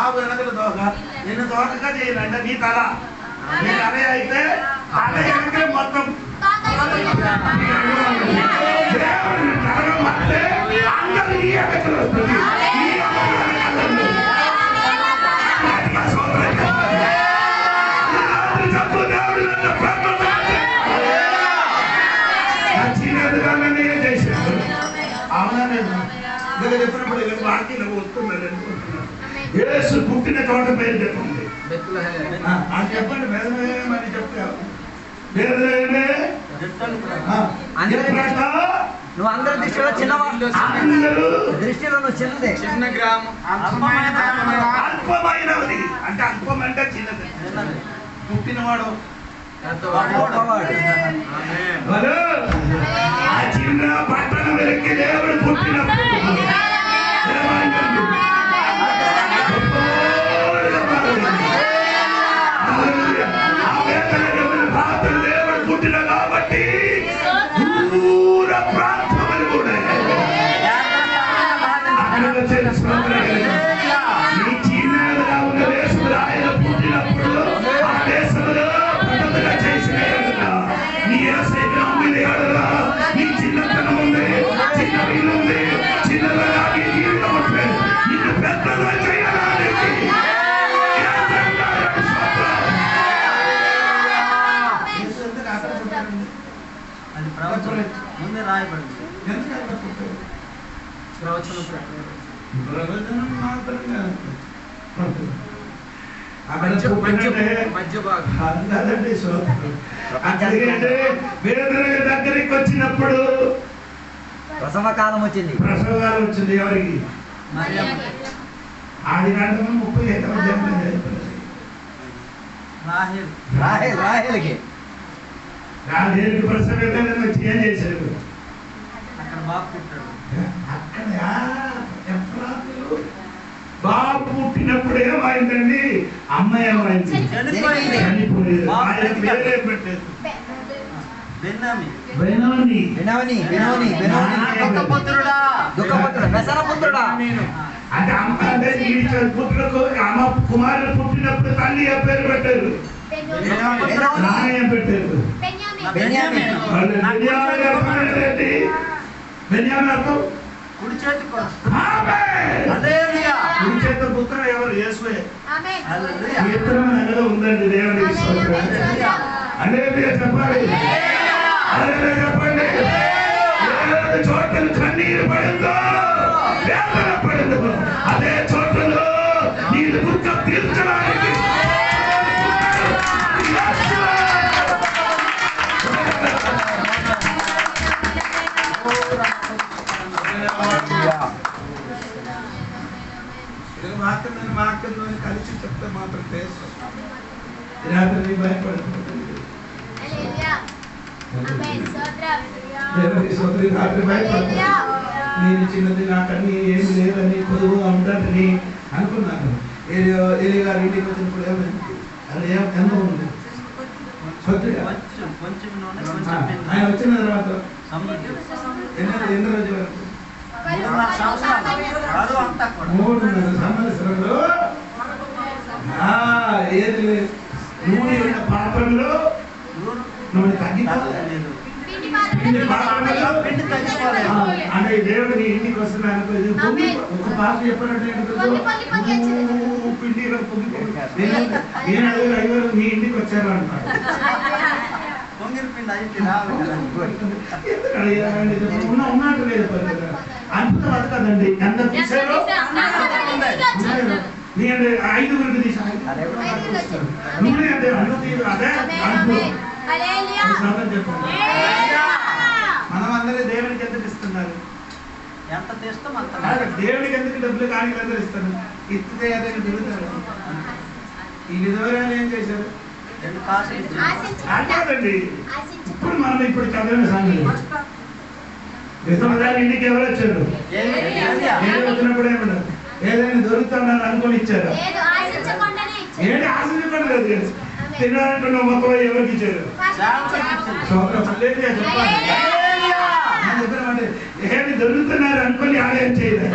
S1: ఆవు వెనకలు తోక. నిన్ను తోకగా చేయాలంటే నీ తల అయితే తల వెనకలు మొత్తం అందరూ ఈ వెనకలు వస్తుంది. చేశాడు. అవునా లేదు? చెప్పినప్పుడు వాకిలో వస్తున్నాడు. యేసు పుట్టిన చోట పేరు చెప్పండి. అది చెప్పండి. వేదమని చెప్తావు.
S3: నువ్వు అందరి దృష్టిలో చిన్నవాడు, దృష్టిలో నువ్వు చిన్నదే.
S5: చిన్న గ్రామం,
S1: అల్పమైనది. అంటే అల్పం అంటే చిన్నది. పుట్టినవాడు ఆ చిన్న పట్టణం వెనక్కి దేవుడు పుట్టినప్పుడు దేవుడు పుట్టిన కాబట్టి దూర ప్రాంతములు కూడా ఈ చిన్నగా ఉన్న దేశంలో ఆయన పుట్టినప్పుడు ఆ దేశంలో పెద్దగా చేసిన నీ నీ చిన్నతనం ఉంది, చిన్న ఇల్లు ఉంది, చిన్నగా జీవితం ఉంటుంది. నిన్ను పెద్దగా చేయాలని
S6: ముందే రాయబడింది.
S1: ప్రవచనం మాత్రంగా
S5: మధ్య భాగం
S1: అదండి స్తోత్రం. అక్కడికంటే వేరే దగ్గరికి వచ్చినప్పుడు
S3: ప్రసవ కాలం వచ్చింది.
S1: ప్రసవాలు వచ్చింది ఎవరికి? ఆది కాండము 35వ అధ్యాయంలో
S3: రాహేలుకి
S1: రాహేలుకి ప్రసవం వెళ్ళాలని వచ్చి ఏం చేశారు?
S6: అక్కడ బాబు పుట్టాడు.
S1: అక్కడ ఎఫ్రాయిము బాబు పుట్టినప్పుడు ఏమైందండి? అమ్మాయి ఏమైంది?
S6: చనిపోయింది.
S1: చనిపోయింది.
S6: బాబు
S1: ఆయన పేరే పెట్టారు బెనోని.
S6: దుఃఖపుత్రుడా,
S3: వ్యసనపుత్రుడా.
S1: అంటే అమ్మ అంటే ఈ పుత్రులకు అమ్మ కుమారుడు పుట్టినప్పుడు తల్లి ఏ పేరు పెట్టారు? నాన్న పెట్టారు.
S2: బెన్యామీను.
S1: బెన్యామీను అర్థం
S6: కుడి చేతి
S1: ఆమేన్.
S6: హల్లెలూయా.
S1: కుడి చేత పుత్రుడు ఎవరు? యేసువే.
S2: ఆమేన్.
S6: హల్లెలూయా.
S1: కీర్తన మనలో ఉందండి. దేవునికి స్తోత్రం. హల్లెలూయా చెప్పాలి. హల్లెలూయా చెప్పండి. ఏ చోటలు కన్నీరు పడిందో, వేదన పడిందో, అదే చోటలో నీళ్ళు దుఃఖం తీర్చడానికి మాత్రం కలిసి చెప్తే మాత్రం టేస్ట్ రాత్రి భయపడుతుంది.
S2: హల్లెలూయా. ఆమేన్. స్తోత్రం.
S1: దేవుని స్తోత్రం. రాత్రి భయపడుతుంది. నేను చిన్నది నాకన్నీ ఏమి లేదని పొదువుగా ఉండాలని అనుకున్నాను. ఏలి గారి ఇంటికి వచ్చినప్పుడు ఏమైంది? అది ఎంత ఉంది?
S6: కొంచెం నూనె,
S1: ఆయన వచ్చిన తర్వాత
S6: సమృద్ధి.
S1: ఎన్ని రోజుల వరకు?
S6: 3.5 సంవత్సరాలు. కరువు అంతా కూడా.
S1: 3.5 సంవత్సరంలో ఏది లేదు. నూనె ఉన్న పాత్రలో నూనె తగ్గిపోలేదు. పిండి పాత్రలో
S6: పిండి తగ్గిపోలేదు.
S1: అంటే దేవుడిని ఇంటికి వస్తున్నాను ఒక పాత్ర చెప్పినట్టు పిండి నేను అడుగురు అయ్యారు మీ ఇంటికి వచ్చారు అంటారు.
S6: పొంగిన పిండి అయితే రావాలి కదా.
S1: ఉన్నట్టు లేదు అద్భుతం అది కదండి. ఎంత తీసారో నేను 5గురికి తీసాను. నూనె అంటే అన్ను తీరు అదే అద్భుతం. చెప్పండి. మనం అందరూ దేవునికి ఎందుకు ఇస్తున్నారు?
S6: ఎంత తీస్తాం అంత.
S1: దేవుడికి ఎందుకు డబ్బులు కానీ అందరూ ఇస్తారు? ఇస్తే ఏదైనా తిరుగుతారు. ఈ విధవరాలు ఏం చేశారు?
S6: 2 కాసులు
S1: కాదండి. ఇప్పుడు మనం ఇప్పుడు చదివిన సంగతి విధవరాలు ఇంటికి ఎవరు వచ్చారు? ఏదో వచ్చినప్పుడు ఏమన్నారు? ఏదైనా దొరుకుతానని అనుకుని ఇచ్చారు. ఏంటి ఆశించకుండా లేదు. తినాలంటున్న మొత్తం ఎవరికి ఇచ్చారు? ఏమి దొరుకుతున్నారు అనుకుని ఆలయం చేయలేదు.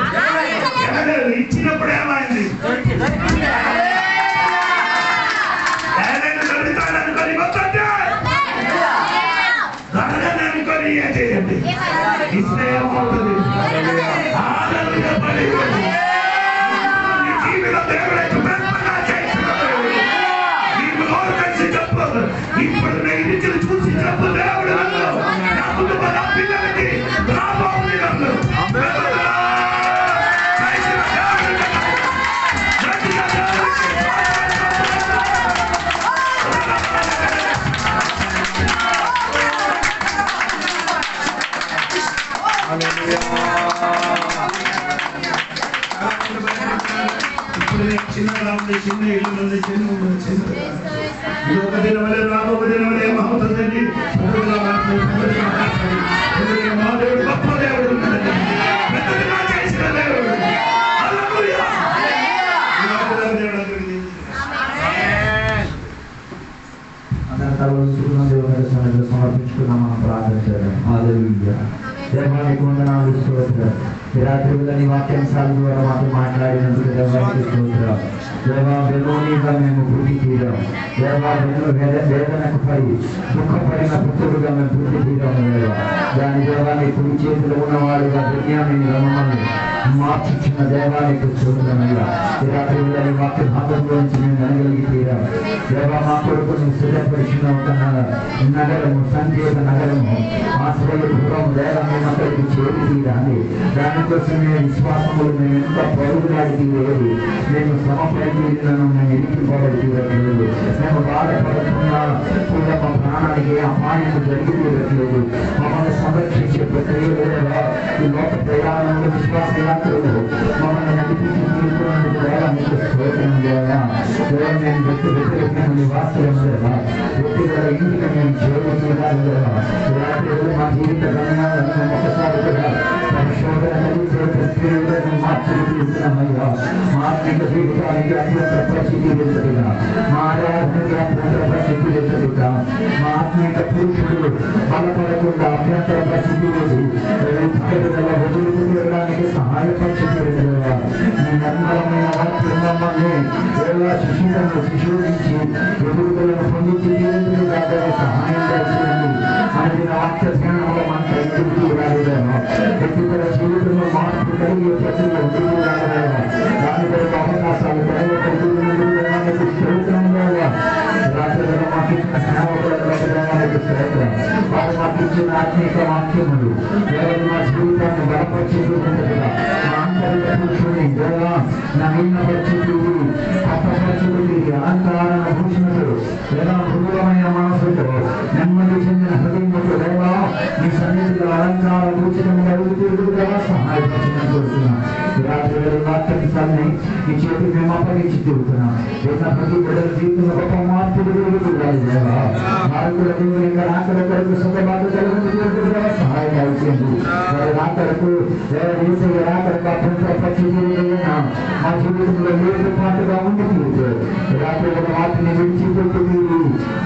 S1: ఇచ్చినప్పుడు ఏమైంది? ఏదైనా దొరుకుతాను అనుకొని మొత్తం దొరకని అనుకొని ఏం చేయండి? ఇస్తే ఏమవుతుంది? ఇప్పుడు నేను చూసి చెప్పు దేవుడు నా కుటుంబ నా పిల్లలకి రాబోతుంది. ఇప్పుడు చిన్నగా ఉంది, చిన్న ఇల్లు ఉంది, చిన్న ఒక దిన వల్ల రాబోక దిన వల్ల ఏమవుతుందండి? మా దేవుడు గొప్ప దేవుడు ఉన్నాడండి. పెద్దగా చేసిన దేవుడు. హల్లెలూయా. దేవుడు అందరికీ
S7: అందరి తరగతి దేవుని సమర్పించుకున్నాం. మనం ప్రార్థన చేద్దాం. హల్లెలూయా. దేవానికి వందనాలు స్తోత్రం. ఈ రాత్రి నీ వాక్యాంశాల ద్వారా మాతో మాట్లాడినందుకు దేవానికి స్తోత్రం. దేవా బెలోనిగా మేము వృద్ధి తీరాం. దేవా వేదనకు పడి దుఃఖపడిన పుత్రుడుగా మేము వృద్ధి తీరాము. దేవా దాని దేవాన్ని కుడి చేతిలో ఉన్నవాడుగా దుర్యాన్ని రమణను మార్చిచ్చిన దేవానికి స్తోత్రమయ్యా. ఈ రాత్రి నీ వాక్య భాగంలోంచి మేము వినగలిగి తీరాం. దేవా మా కొడుకుని సిద్ధపరిచిన ఒక నగరము, సంకేత నగరము, ఆశ్రయపురం దేవ మేము అక్కడికి చేరి తీరాలి. దానికోసమే విశ్వాసములు మేము ఎంత పరుగులాడి తీరేది. మేము శ్రమ పడితీరినను మేము ఎరిగిపోవడం తీరట్లేదు. మేము బాధపడుతున్నా కూడా మా ప్రాణానికి అపాయం జరిగి తీరట్లేదు. మమ్మల్ని సంరక్షించే ప్రక్రియలు ఈ లోక ప్రయాణంలో విశ్వాస యాత్రలు మమ్మల్ని నడిపించి తీరుతున్నందుకు దేవానికి స్తోత్రం. మేము వ్యక్తిగత నివాసం వ్యక్తిగత ఇంటికి మేము చేరుతున్నాము. మా జీవిత గమనాలను ఒకసారి కూడా పరిశోధన మార్చుకుంటున్నామయ్యా. మా ఆత్మిక జీవితానికి అత్యంత పరిస్థితి ఎదురుగా, మా ఆరాధనకి అత్యంత పరిస్థితి ఎదురుగా, మా ఆత్మిక పురుషుడు బలపడకుండా అభ్యంతర పరిస్థితి వదులుకోవడానికి సహాయపరిచింది. మీ నిర్మలమైన వాక్యం మమ్మల్ని శిశువునించి ఎదుగుదలను పొందించి సహాయం చేస్తుంది. మనకి వాక్య జ్ఞానంలో మనకు ఎదుగుతూ రాలేదేమో, ఎదుగుదల జీవితంలో మార్పు కలిగే ప్రజలు ఎదుగు రాలేదేమో, దాని కొరకు అవకాశాలు కలిగేందుకు స్తోత్రంలో రాత్రి మాకు ఇచ్చిన సేవకులకు స్తోత్రం. వారు మాకు ఇచ్చిన ఆత్మీక వాక్యములు ఎవరు మా జీవితాన్ని బలపరిచేందుకుంటుగా మా అంతరిక పురుషుని దేవా నవీన పరిస్థితి కొత్త పరిస్థితులు అలంకారణ భూషణులు లేదా మృదులమైన మనసుతో నెమ్మది చెందిన హృదయముతో దేవా మీ సన్నిధిలో అలంకార భూషణము అడుగుతూ సహాయపరిచిన కోరుతున్నాం. రాత్రి వాక్యాన్ని ఈ చేతి మేము అప్పగించి తిరుగుతున్నాం. ప్రతి బిడ్డల జీవితంలో గొప్ప మార్పులు జరుగుతున్నాయి. దేవా మార్పుల దేవుని ఆకలి కొరకు సుఖబాధ సహాయం అవుతుంది. ఆకలకు ఆకలకు అభ్యంతర పరిస్థితి మా జీవితంలో ఏడు పాటుగా ఉండి రాత్రి వాటిని విడిచిపెట్టి మీరు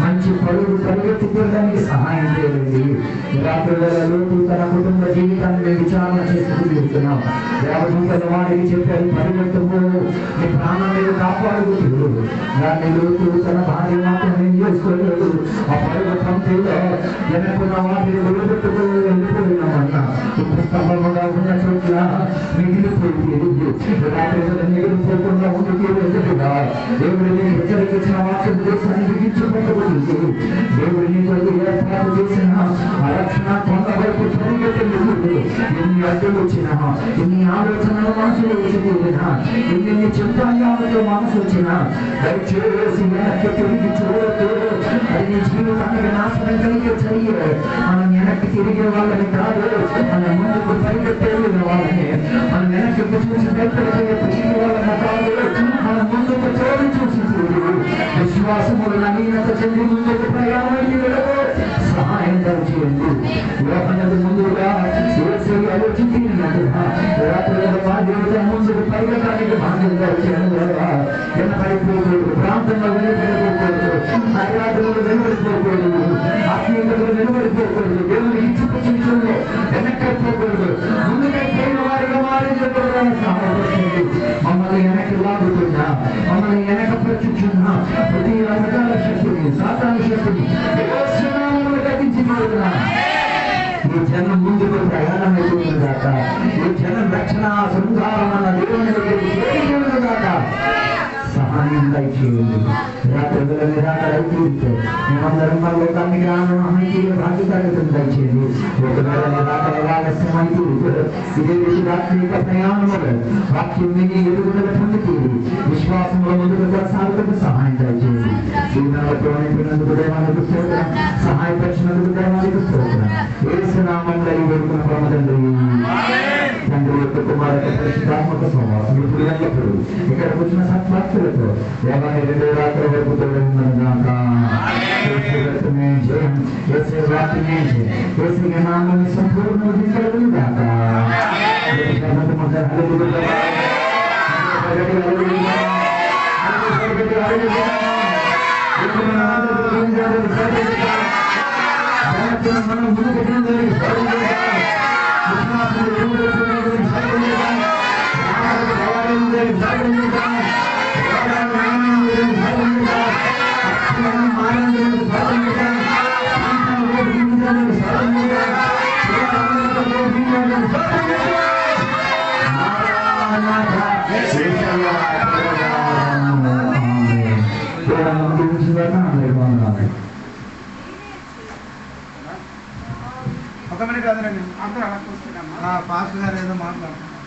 S7: మంచి పరుగు పరిగెత్తుకోవడానికి సహాయం చేయండి. రాత్రి లోటు తన కుటుంబ జీవితాన్ని విచారణ చేస్తూ తిరుగుతున్నాం. దేవదూతల వారికి చెప్పారు పరిగెత్తుకు మీ ప్రాణం మీద కాపాడుకుంటూ దాన్ని లోటు తన భార్య మాత్రం ఏం చేసుకోలేదు. ఆ పరుగు పంపిలో వెనుకున్న వాటిని వదిలిపెట్టుకు వెళ్ళిపోయినామన్న స్తంభముగా ఉన్న చోట్ల మిగిలిపోయింది. రాత్రి మిగిలిపోకుండా ఉండి ఎదురుగా దేవుడిని హెచ్చరించిన వాక్యం దేశాన్ని బిగించుకుంటుంది. దేవుడిని ఏర్పాటు చేసిన రక్షణ కొంతవరకు పరిగెత్తుతుంది. ఎన్ని అడ్డులు వచ్చినా, ఎన్ని ఆలోచనలు మనసులో వచ్చినా, ఎన్ని చింతాయాలతో మనసు వచ్చినా దయచేసి వెనక్కి తిరిగి చూడదు. అది నీ జీవితానికి నాశనం కలిగే చర్య. మనం వెనక్కి తిరిగే వాళ్ళని కాదు, మన ముందుకు పరిగెత్తే వాళ్ళని. మనం వెనక్కి చూసి తిరిగే వాళ్ళని కాదు, మన ముందుకు తోడు చూసి విశ్వాసములు నవీనత చెంది ముందుకు ప్రయాణం సహాయం చేయండి. ముందుగా ఆలోచించినట్టుగా ముందుకు పరిగెత్తడానికి బాధ్యత వెనపడిపోకూడదు, ప్రాంతంలో వెనుకడిపోకూడదు, నగరాదులు వెనుకడిపోకూడదు, ఆత్మీయతలు వెనుకడిపోకూడదు, దేవుని ఇచ్చిపుచ్చించుల్లో వెనక్కడిపోకూడదు. ముందుకైపోయిన వారిగా సహాయపడుతుంది. మమ్మల్ని వెనక్కి లాగుతున్నా, మమ్మల్ని వెనక ప్రచుచున్నా ప్రతి రకాల శక్తిని, సాతాను శక్తిని గతించిపోతున్నా. ఈ జనం ముందుకు ప్రయాణం అయిపోతుందాక, ఈ జనం రక్షణ శృంగారం అన్న దేవుని దగ్గరికి సహాయం దయచేయండి. రాత్రి నిరాకరైతే మేమందరం మా లోకానికి రానికి భాగ్యతను దయచేయండి. ఒకవేళ నిరాకరణ ఆలస్యమైతే ఇదే ఆత్మీక ప్రయాణములు వాక్యం విని ఎదుగుదల పొందితే విశ్వాసంలో ముందుకు కొనసాగుటకు సహాయం దయచేయండి. జీవనంలో అయిపోయినందుకు దేవానికి స్తోత్రం, సహాయపరిచినందుకు దేవానికి స్తోత్రం. యేసు నామములో ఈ వేడుకను ప్రమదండి. తండ్రి యొక్క కుమారుడు పరిశుద్ధాత్మక సహవాసం ఇప్పుడు ఎల్లప్పుడు ఇక్కడ కూర్చున్న సత్వాక్తులతో దేవాన్ని 2 రాత్రుల వరకు తోడుగా నామాన్ని సంపూర్ణ మనం ముందుకు
S8: ఒక మినిట్ అదనండి అందరూ అలా కూర్చున్నామ్మా పాస్టర్ గారు ఏదో మాట్లాడుతున్నారు.